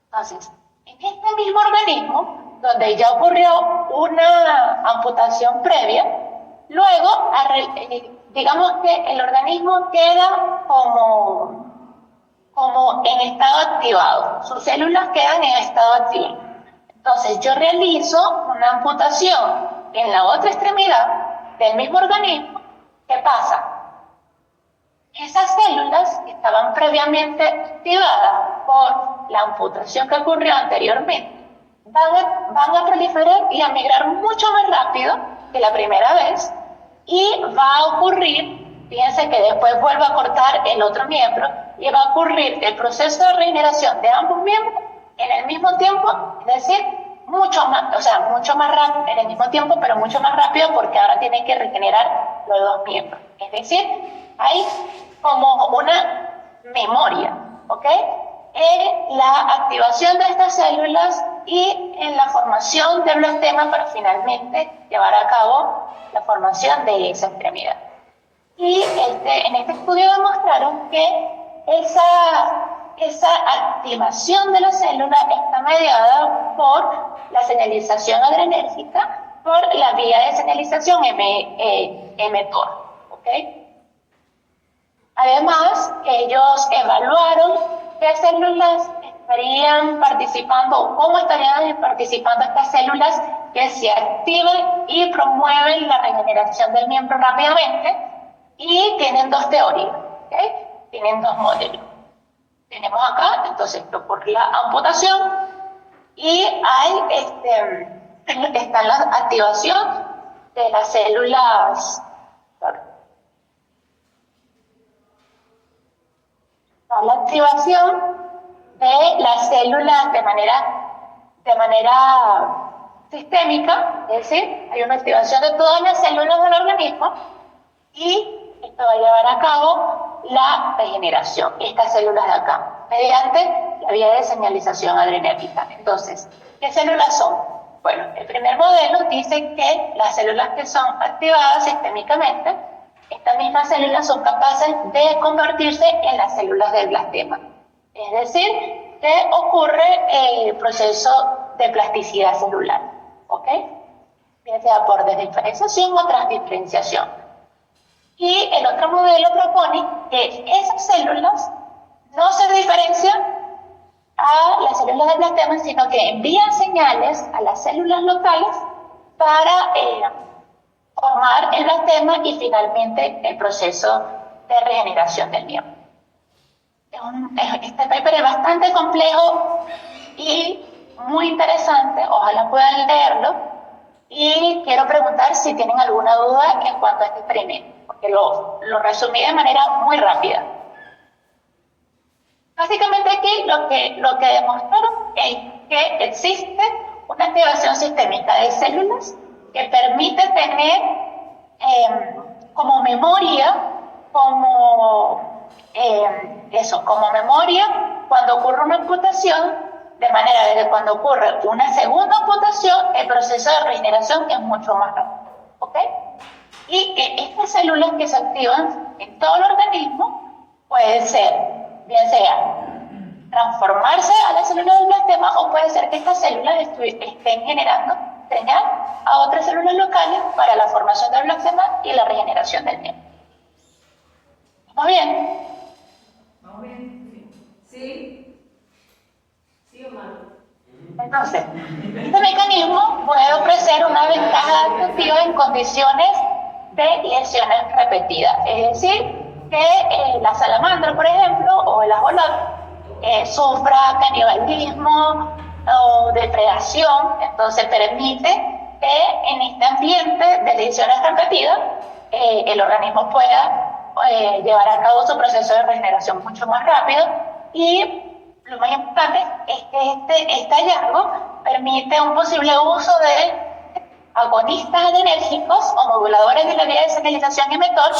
Entonces, en este mismo organismo, donde ya ocurrió una amputación previa, luego, digamos que el organismo queda como en estado activado, sus células quedan en estado activo. Entonces yo realizo una amputación en la otra extremidad del mismo organismo. ¿Qué pasa? Esas células que estaban previamente activadas por la amputación que ocurrió anteriormente van a proliferar y a migrar mucho más rápido que la primera vez y va a ocurrir, fíjense que después vuelvo a cortar el otro miembro y va a ocurrir el proceso de regeneración de ambos miembros en el mismo tiempo, es decir, mucho más rápido, en el mismo tiempo, pero mucho más rápido porque ahora tienen que regenerar los dos miembros. Es decir, hay como una memoria, ¿ok? En la activación de estas células y en la formación del blastema para finalmente llevar a cabo la formación de esa extremidad. Y en este estudio demostraron que esa activación de la célula está mediada por la señalización adrenérgica, por la vía de señalización mTOR, ¿ok? Además, ellos evaluaron qué células estarían participando o cómo estarían participando estas células que se activan y promueven la regeneración del miembro rápidamente, y tienen dos teorías, ¿ok? Tienen dos modelos. Tenemos acá, entonces, por la amputación y está la activación de las células. La activación de las células de manera sistémica, es decir, hay una activación de todas las células del organismo y esto va a llevar a cabo la regeneración, estas células de acá, mediante la vía de señalización adrenérgica. Entonces, ¿qué células son? Bueno, el primer modelo dice que las células que son activadas sistémicamente, estas mismas células son capaces de convertirse en las células del blastema. Es decir, que ocurre el proceso de plasticidad celular, ¿ok? Bien sea por desdiferenciación o transdiferenciación. Y el otro modelo propone que esas células no se diferencian a las células del blastema, sino que envían señales a las células locales para formar el blastema y finalmente el proceso de regeneración del miembro. Este paper es bastante complejo y muy interesante, ojalá puedan leerlo, y quiero preguntar si tienen alguna duda en cuanto a este experimento, porque lo resumí de manera muy rápida. Básicamente aquí lo que demostraron es que existe una activación sistémica de células que permite tener como memoria, como memoria cuando ocurre una amputación, de manera de que cuando ocurre una segunda amputación, el proceso de regeneración es mucho más rápido. ¿Ok? Y que estas células que se activan en todo el organismo pueden ser, bien sea transformarse a las células del blastema, o puede ser que estas células estén generando señal a otras células locales para la formación del blastema y la regeneración del miembro. ¿Vamos bien? ¿Vamos bien? Sí. ¿Sí o mal? Entonces, este mecanismo puede ofrecer una ventaja adaptativa en condiciones de lesiones repetidas. Es decir, que la salamandra, por ejemplo, o el ajolote, sufra canibalismo o depredación, entonces permite que en este ambiente de lesiones repetidas el organismo pueda llevar a cabo su proceso de regeneración mucho más rápido. Y lo más importante es que este hallazgo permite un posible uso de agonistas adrenérgicos o moduladores de la vía de señalización y mTOR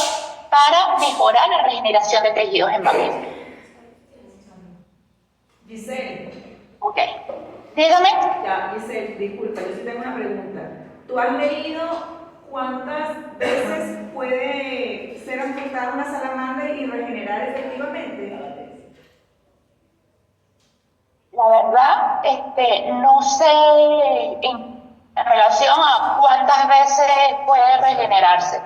para mejorar la regeneración de tejidos en mamíferos. Giselle. Ok. Dígame. Ya, Giselle, disculpa, yo sí tengo una pregunta. ¿Tú has leído cuántas veces puede ser amputada una salamandra y regenerar efectivamente? La verdad, no sé en relación a cuántas veces puede regenerarse,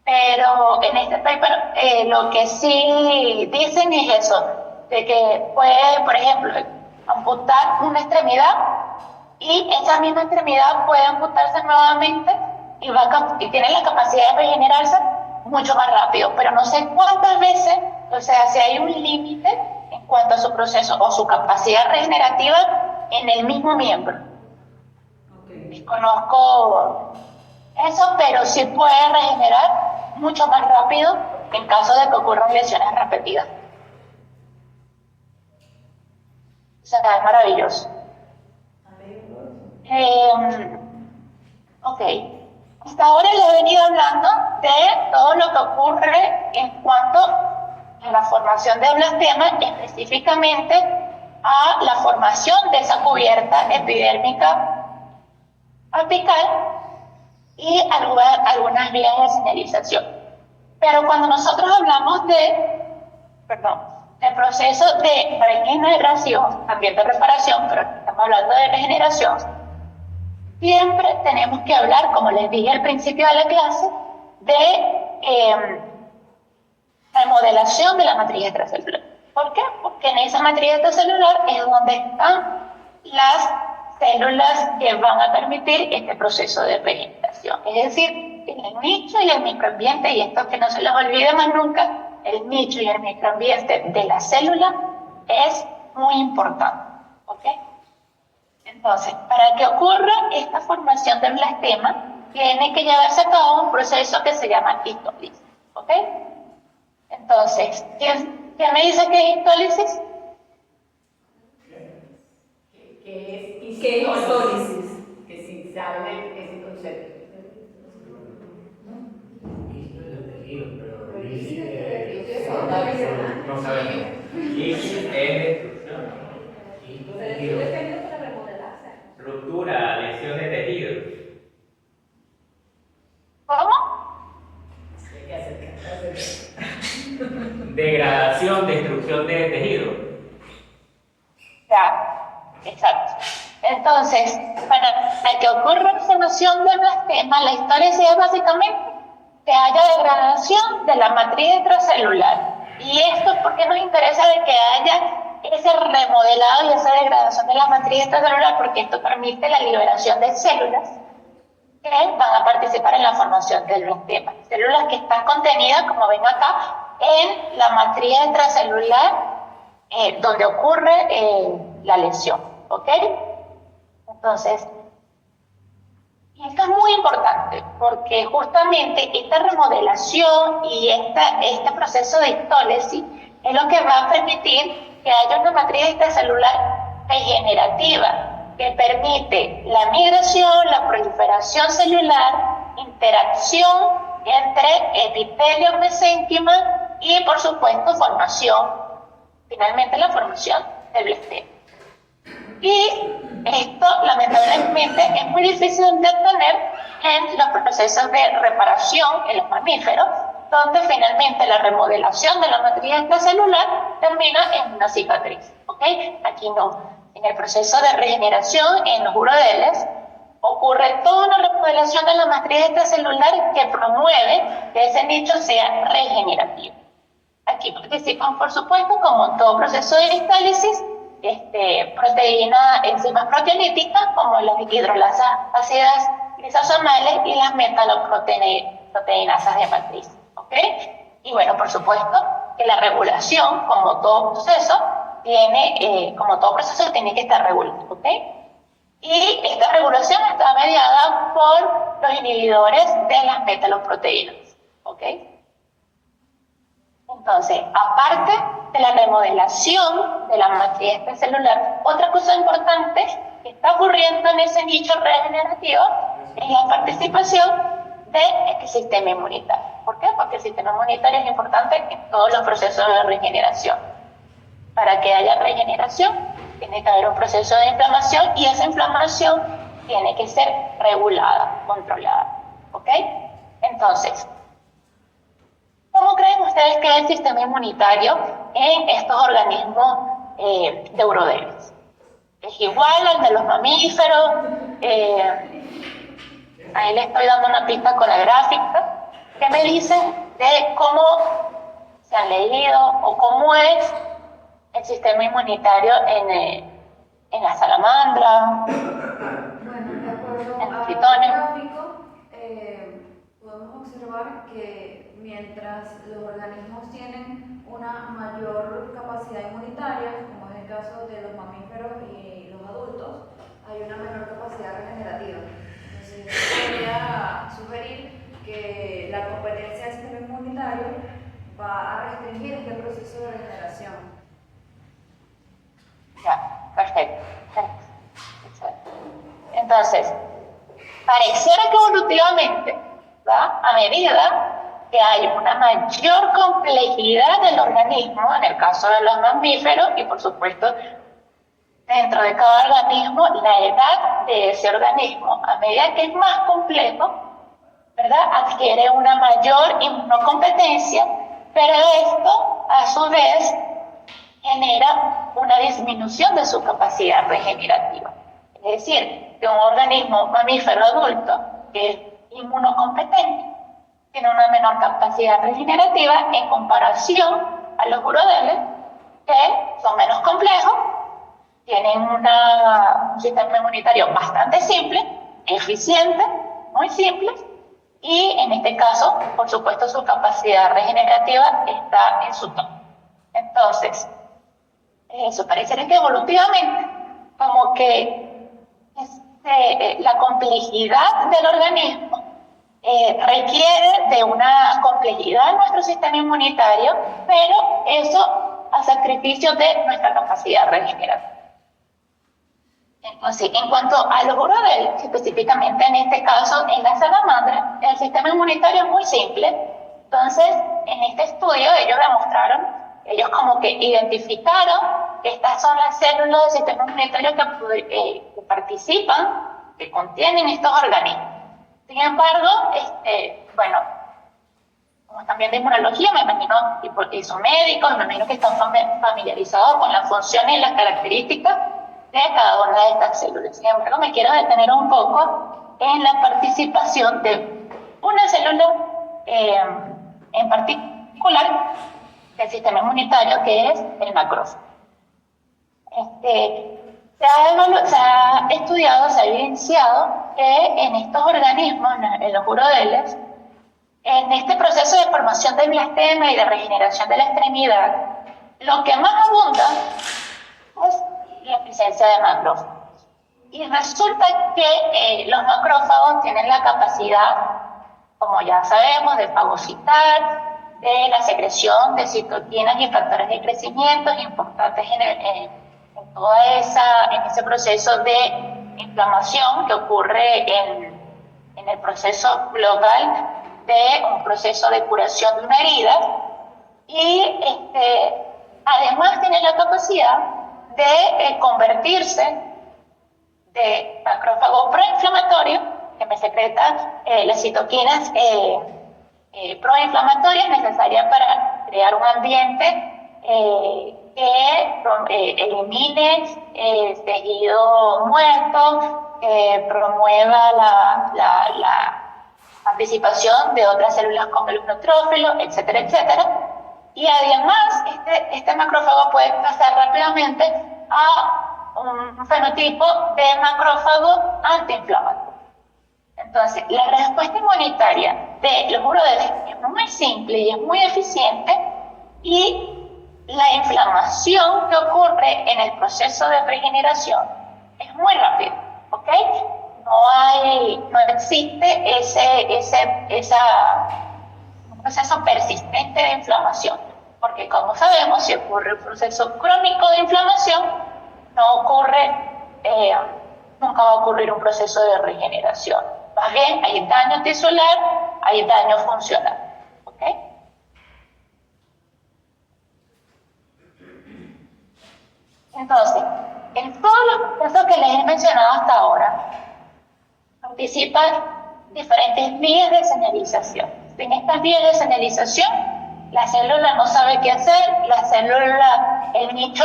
pero en este paper lo que sí dicen es eso, de que puede, por ejemplo, amputar una extremidad y esa misma extremidad puede amputarse nuevamente y tiene la capacidad de regenerarse mucho más rápido, pero no sé cuántas veces, o sea, si hay un límite en cuanto a su proceso o su capacidad regenerativa en el mismo miembro. Okay. Desconozco eso, pero sí puede regenerar mucho más rápido en caso de que ocurran lesiones repetidas. O sea, es maravilloso. Ok. Hasta ahora les he venido hablando de todo lo que ocurre en cuanto a la formación de blastema, específicamente a la formación de esa cubierta epidérmica apical y algunas vías de señalización. Pero cuando nosotros hablamos del proceso de regeneración, también de reparación, pero estamos hablando de regeneración, siempre tenemos que hablar, como les dije al principio de la clase, de remodelación de la matriz extracelular. ¿Por qué? Porque en esa matriz extracelular es donde están las células que van a permitir este proceso de regeneración. Es decir, en el nicho y el microambiente, y esto que no se les olvide más nunca, el nicho y el microambiente de la célula es muy importante. ¿Ok? Entonces, para que ocurra esta formación del blastema, tiene que llevarse a cabo un proceso que se llama histólisis. ¿Ok? Entonces, ¿quién me dice qué es histólisis? ¿Qué es histólisis? Que si saben ese concepto. No sabemos. Lisis es destrucción. Ruptura, lesión de tejido. ¿Cómo? Degradación, destrucción de tejido. Ya, exacto. Entonces, para que ocurra la formación del blastema, la histólisis es básicamente que haya degradación de la matriz extracelular. Y esto es porque nos interesa de que haya ese remodelado y esa degradación de la matriz extracelular, porque esto permite la liberación de células que van a participar en la formación del blastema. Células que están contenidas, como ven acá, en la matriz extracelular donde ocurre la lesión. ¿Ok? Entonces, esto es muy importante porque justamente esta remodelación y este proceso de histólisis es lo que va a permitir que haya una matriz extracelular regenerativa que permite la migración, la proliferación celular, interacción entre epitelio, mesénquima y, por supuesto, finalmente la formación del blastema. Y esto, lamentablemente, es muy difícil de obtener en los procesos de reparación en los mamíferos, donde finalmente la remodelación de la matriz extracelular termina en una cicatriz. ¿Ok? Aquí no. En el proceso de regeneración en los urodeles ocurre toda una remodelación de la matriz extracelular que promueve que ese nicho sea regenerativo. Aquí participan, por supuesto, como en todo proceso de histólisis, proteínas, enzimas proteolíticas como las hidrolasas ácidas lisosomales y las metaloproteinasas de matriz. ¿Ok? Y bueno, por supuesto, que la regulación, como todo proceso, tiene que estar regulado. ¿Ok? Y esta regulación está mediada por los inhibidores de las metaloproteínas. ¿Ok? Entonces, aparte de la remodelación de la matriz extracelular, otra cosa importante que está ocurriendo en ese nicho regenerativo es la participación del sistema inmunitario. ¿Por qué? Porque el sistema inmunitario es importante en todos los procesos de regeneración. Para que haya regeneración, tiene que haber un proceso de inflamación y esa inflamación tiene que ser regulada, controlada. ¿Ok? Entonces, ¿cómo creen ustedes que es el sistema inmunitario en estos organismos de urodeles? ¿Es igual al de los mamíferos? Ahí le estoy dando una pista con la gráfica. ¿Qué me dicen de cómo se han leído o cómo es el sistema inmunitario en la salamandra? Bueno, de acuerdo en los al tritones. gráfico, podemos observar que mientras los organismos tienen una mayor capacidad inmunitaria, como es el caso de los mamíferos y los adultos, hay una menor capacidad regenerativa. Entonces, yo podría sugerir que la competencia del sistema inmunitario va a restringir este proceso de regeneración. Ya, perfecto. Entonces, pareciera que evolutivamente, ¿verdad? A medida que hay una mayor complejidad del organismo, en el caso de los mamíferos, y por supuesto, dentro de cada organismo, la edad de ese organismo, a medida que es más complejo, ¿verdad? Adquiere una mayor inmunocompetencia, pero esto, a su vez, genera una disminución de su capacidad regenerativa. Es decir, que un organismo mamífero adulto que es inmunocompetente tiene una menor capacidad regenerativa en comparación a los urodeles que son menos complejos, tienen un sistema inmunitario bastante simple, eficiente, muy simple, y en este caso, por supuesto, su capacidad regenerativa está en su tope. Entonces, eso parecería que evolutivamente, como que la complejidad del organismo requiere de una complejidad en nuestro sistema inmunitario, pero eso a sacrificio de nuestra capacidad regenerativa. Entonces, en cuanto a los urodeles, específicamente en este caso en la salamandra, el sistema inmunitario es muy simple. Entonces, en este estudio ellos como que identificaron que estas son las células del sistema inmunitario que participan, que contienen estos organismos. Sin embargo, como también de inmunología, me imagino, y son médicos, me imagino que están familiarizados con las funciones y las características de cada una de estas células. Sin embargo, me quiero detener un poco en la participación de una célula en particular del sistema inmunitario, que es el macrófago. Se ha estudiado, se ha evidenciado que en estos organismos, en los urodeles, en este proceso de formación del blastema y de regeneración de la extremidad, lo que más abunda es la presencia de macrófagos. Y resulta que los macrófagos tienen la capacidad, como ya sabemos, de fagocitar, de la secreción de citoquinas y factores de crecimiento importantes en ese proceso de inflamación que ocurre en el proceso global de un proceso de curación de una herida. Y además tiene la capacidad de convertirse de macrófago proinflamatorio, que me secreta las citoquinas proinflamatorias necesarias para crear un ambiente que elimine tejido muerto, que promueva la participación de otras células como el neutrófilo, etcétera, etcétera. Y además, este macrófago puede pasar rápidamente a un fenotipo de macrófago antiinflamatorio. Entonces, la respuesta inmunitaria de los urodeles es muy simple y es muy eficiente, y la inflamación que ocurre en el proceso de regeneración es muy rápida, ¿ok? No existe un proceso persistente de inflamación, porque como sabemos, si ocurre un proceso crónico de inflamación, nunca va a ocurrir un proceso de regeneración. Más bien, hay daño tisular, hay daño funcional, ¿ok? Entonces, en todos los procesos que les he mencionado hasta ahora, participan diferentes vías de señalización. En estas vías de señalización, la célula no sabe qué hacer, el nicho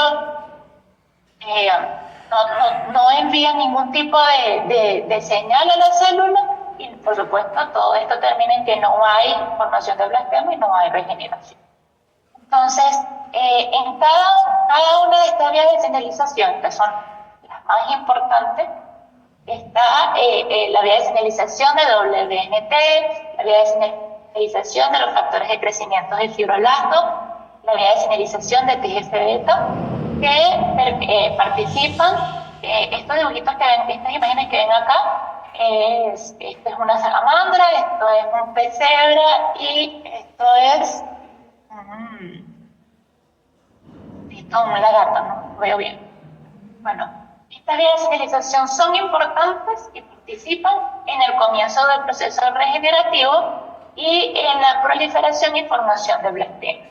no envía ningún tipo de señal a la célula, y por supuesto todo esto termina en que no hay formación de blastema y no hay regeneración. Entonces, en cada una de estas vías de señalización, que son las más importantes, está la vía de señalización de WNT, la vía de señalización de los factores de crecimiento del fibroblasto, la vía de señalización de TGF-beta, que participan. Estos dibujitos que ven, estas imágenes que ven acá, esto es una salamandra, esto es un pez cebra y esto es un lagarto, no veo bien. Bueno, estas vías de señalización son importantes y participan en el comienzo del proceso regenerativo y en la proliferación y formación de blastema.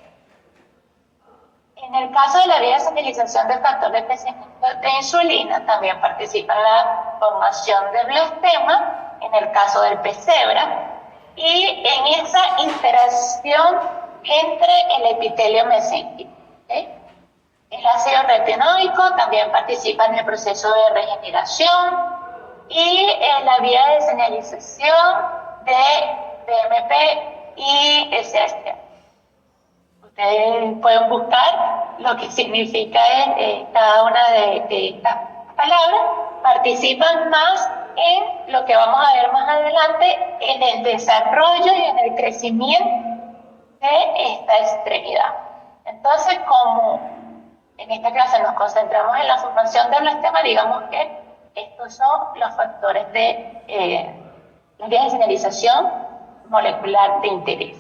En el caso de la vía de señalización del factor de crecimiento de insulina, también participa en la formación de blastema, en el caso del pez cebra, y en esa interacción entre el epitelio mesénquico. ¿Okay? El ácido retinoico también participa en el proceso de regeneración, y en la vía de señalización de DMP y SHA. Ustedes pueden buscar lo que significa cada una de estas palabras. Participan más en lo que vamos a ver más adelante, en el desarrollo y en el crecimiento de esta extremidad. Entonces, como en esta clase nos concentramos en la formación del blastema, digamos que estos son los factores de las vías de señalización molecular de interés.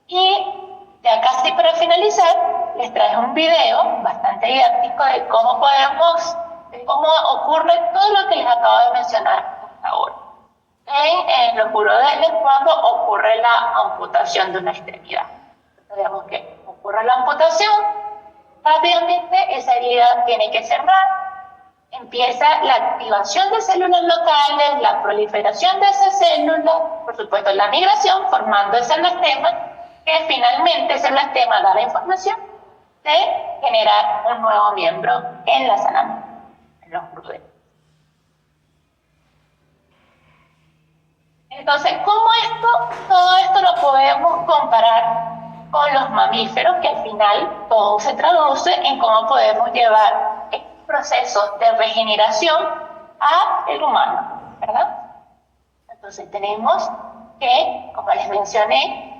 Y ya casi para finalizar, les traje un video bastante didáctico de cómo ocurre todo lo que les acabo de mencionar hasta ahora en los urodeles cuando ocurre la amputación de una extremidad. Digamos que ocurre la amputación, rápidamente esa herida tiene que cerrar, empieza la activación de células locales, la proliferación de esas células, por supuesto la migración, formando ese blastema, que finalmente ese blastema da la información de generar un nuevo miembro en la salamandra, en los urodeles. Entonces, ¿cómo todo esto lo podemos comparar con los mamíferos? Que al final todo se traduce en cómo podemos llevar procesos de regeneración a el humano, ¿verdad? Entonces tenemos que, como les mencioné,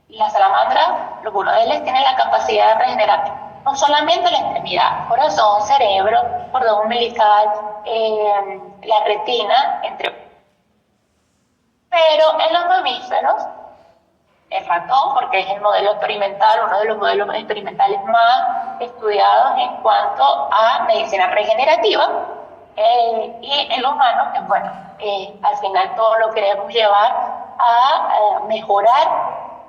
la salamandra, los urodeles tienen la capacidad de regenerar no solamente la extremidad, corazón, cerebro, cordón umbilical, la retina, entre otros. Pero en los mamíferos, el ratón, porque es el modelo experimental, uno de los modelos experimentales más estudiados en cuanto a medicina regenerativa, y el humano, que bueno, al final todo lo queremos llevar a mejorar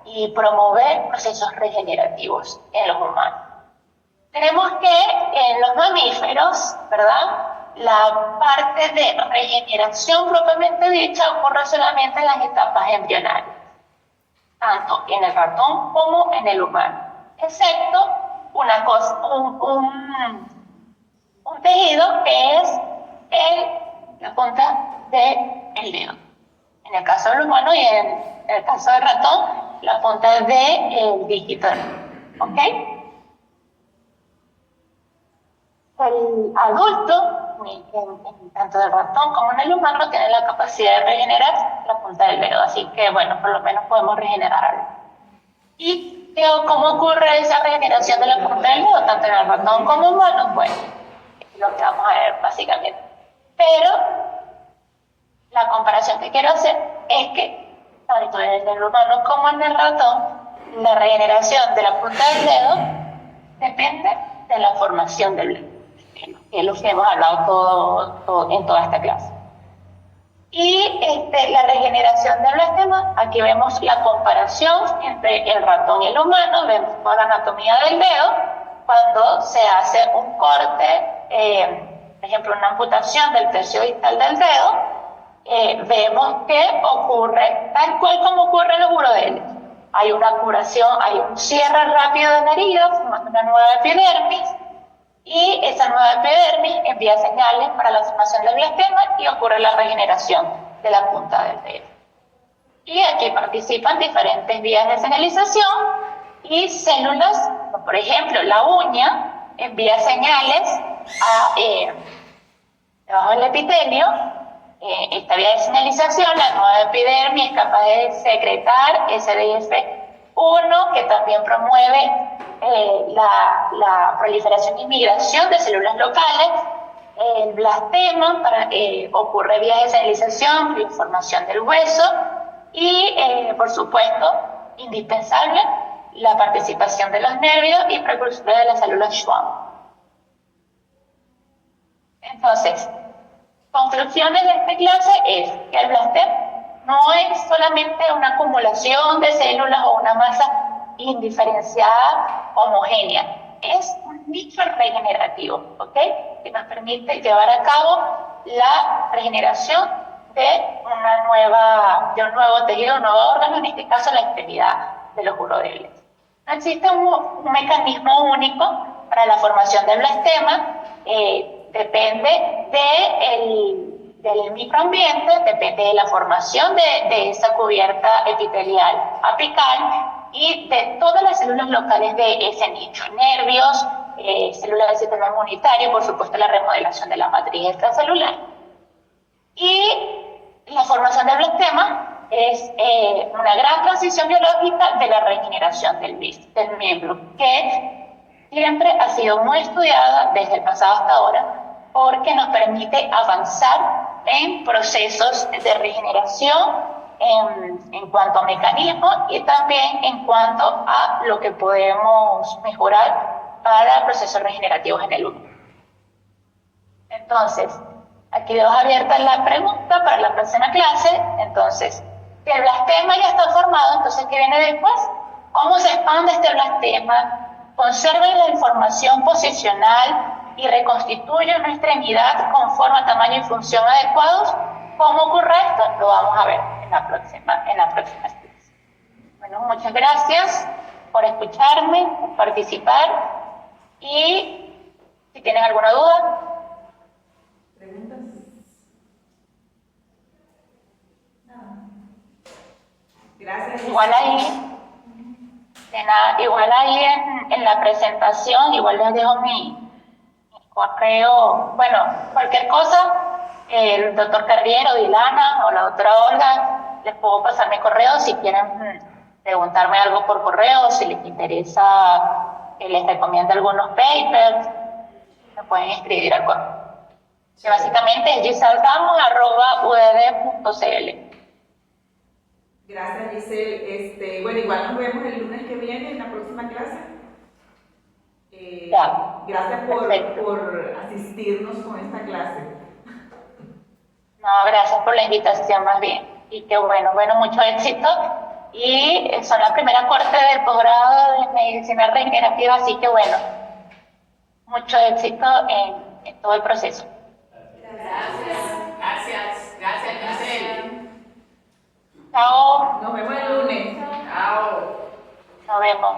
y promover procesos regenerativos en los humanos. Tenemos que en los mamíferos, ¿verdad?, la parte de regeneración propiamente dicha ocurre solamente en las etapas embrionarias, tanto en el ratón como en el humano, excepto una cosa, un tejido que es la punta del dedo. En el caso del humano y en el caso del ratón, la punta del dígito. ¿Ok? El adulto, tanto del ratón como en el humano, tiene la capacidad de regenerar la punta del dedo. Así que, bueno, por lo menos podemos regenerar algo. ¿Y cómo ocurre esa regeneración de la punta del dedo, tanto en el ratón como en el humano? Bueno, es lo que vamos a ver básicamente. Pero la comparación que quiero hacer es que tanto en el humano como en el ratón, la regeneración de la punta del dedo depende de la formación del dedo, que es lo que hemos hablado todo en toda esta clase. Y la regeneración del blastema, aquí vemos la comparación entre el ratón y el humano, vemos toda la anatomía del dedo, cuando se hace un corte, por ejemplo, una amputación del tercio distal del dedo, vemos que ocurre tal cual como ocurre en los urodeles. Hay una curación, hay un cierre rápido de la herida, formando una nueva epidermis, y esa nueva epidermis envía señales para la formación del blastema y ocurre la regeneración de la punta del dedo. Y aquí participan diferentes vías de señalización y células, por ejemplo, la uña envía señales debajo del epitelio. Esta vía de señalización, la nueva epidermis es capaz de secretar SDF1, que también promueve la proliferación y migración de células locales. El blastema ocurre vía de señalización, la formación del hueso y, por supuesto, indispensable, la participación de los nervios y precursores de las células Schwann. Entonces, conclusiones de esta clase es que el blastema no es solamente una acumulación de células o una masa indiferenciada homogénea, es un nicho regenerativo, ¿ok?, que nos permite llevar a cabo la regeneración de un nuevo tejido, un nuevo órgano, en este caso la extremidad de los urodeles. No existe un mecanismo único para la formación del blastema, depende del microambiente, depende de la formación de esa cubierta epitelial apical y de todas las células locales de ese nicho, nervios, células del sistema inmunitario, por supuesto la remodelación de la matriz extracelular. Y la formación del blastema es una gran transición biológica de la regeneración del miembro, que siempre ha sido muy estudiada desde el pasado hasta ahora, porque nos permite avanzar en procesos de regeneración en cuanto a mecanismos y también en cuanto a lo que podemos mejorar para procesos regenerativos en el humano. Entonces, aquí dejo abierta la pregunta para la próxima clase. Entonces, si el blastema ya está formado, entonces, ¿qué viene después? ¿Cómo se expande este blastema? ¿Conserva la información posicional y reconstituye una extremidad con forma, tamaño y función adecuados? ¿Cómo ocurre esto? Lo vamos a ver en la próxima clase. Bueno, muchas gracias por escucharme, por participar, y si tienen alguna duda. ¿Preguntas? Nada. Gracias. Igual ahí en la presentación, igual les dejo mi correo. Bueno, cualquier cosa, el doctor Carriero, Dilana o la doctora Olga, les puedo pasar mi correo si quieren preguntarme algo por correo, si les interesa que les recomiendo algunos papers, me pueden escribir al correo. Que básicamente es giselramos@udd.cl. Gracias, Giselle. Bueno, igual nos vemos el lunes que viene en la próxima clase. Ya. Gracias Perfecto. por asistirnos con esta clase. No, gracias por la invitación más bien. Y que bueno, mucho éxito. Y son la primera corte del posgrado de medicina regenerativa, así que bueno, mucho éxito en todo el proceso. Gracias, Giselle. Chao, Nos vemos el lunes. Chao. nos vemos.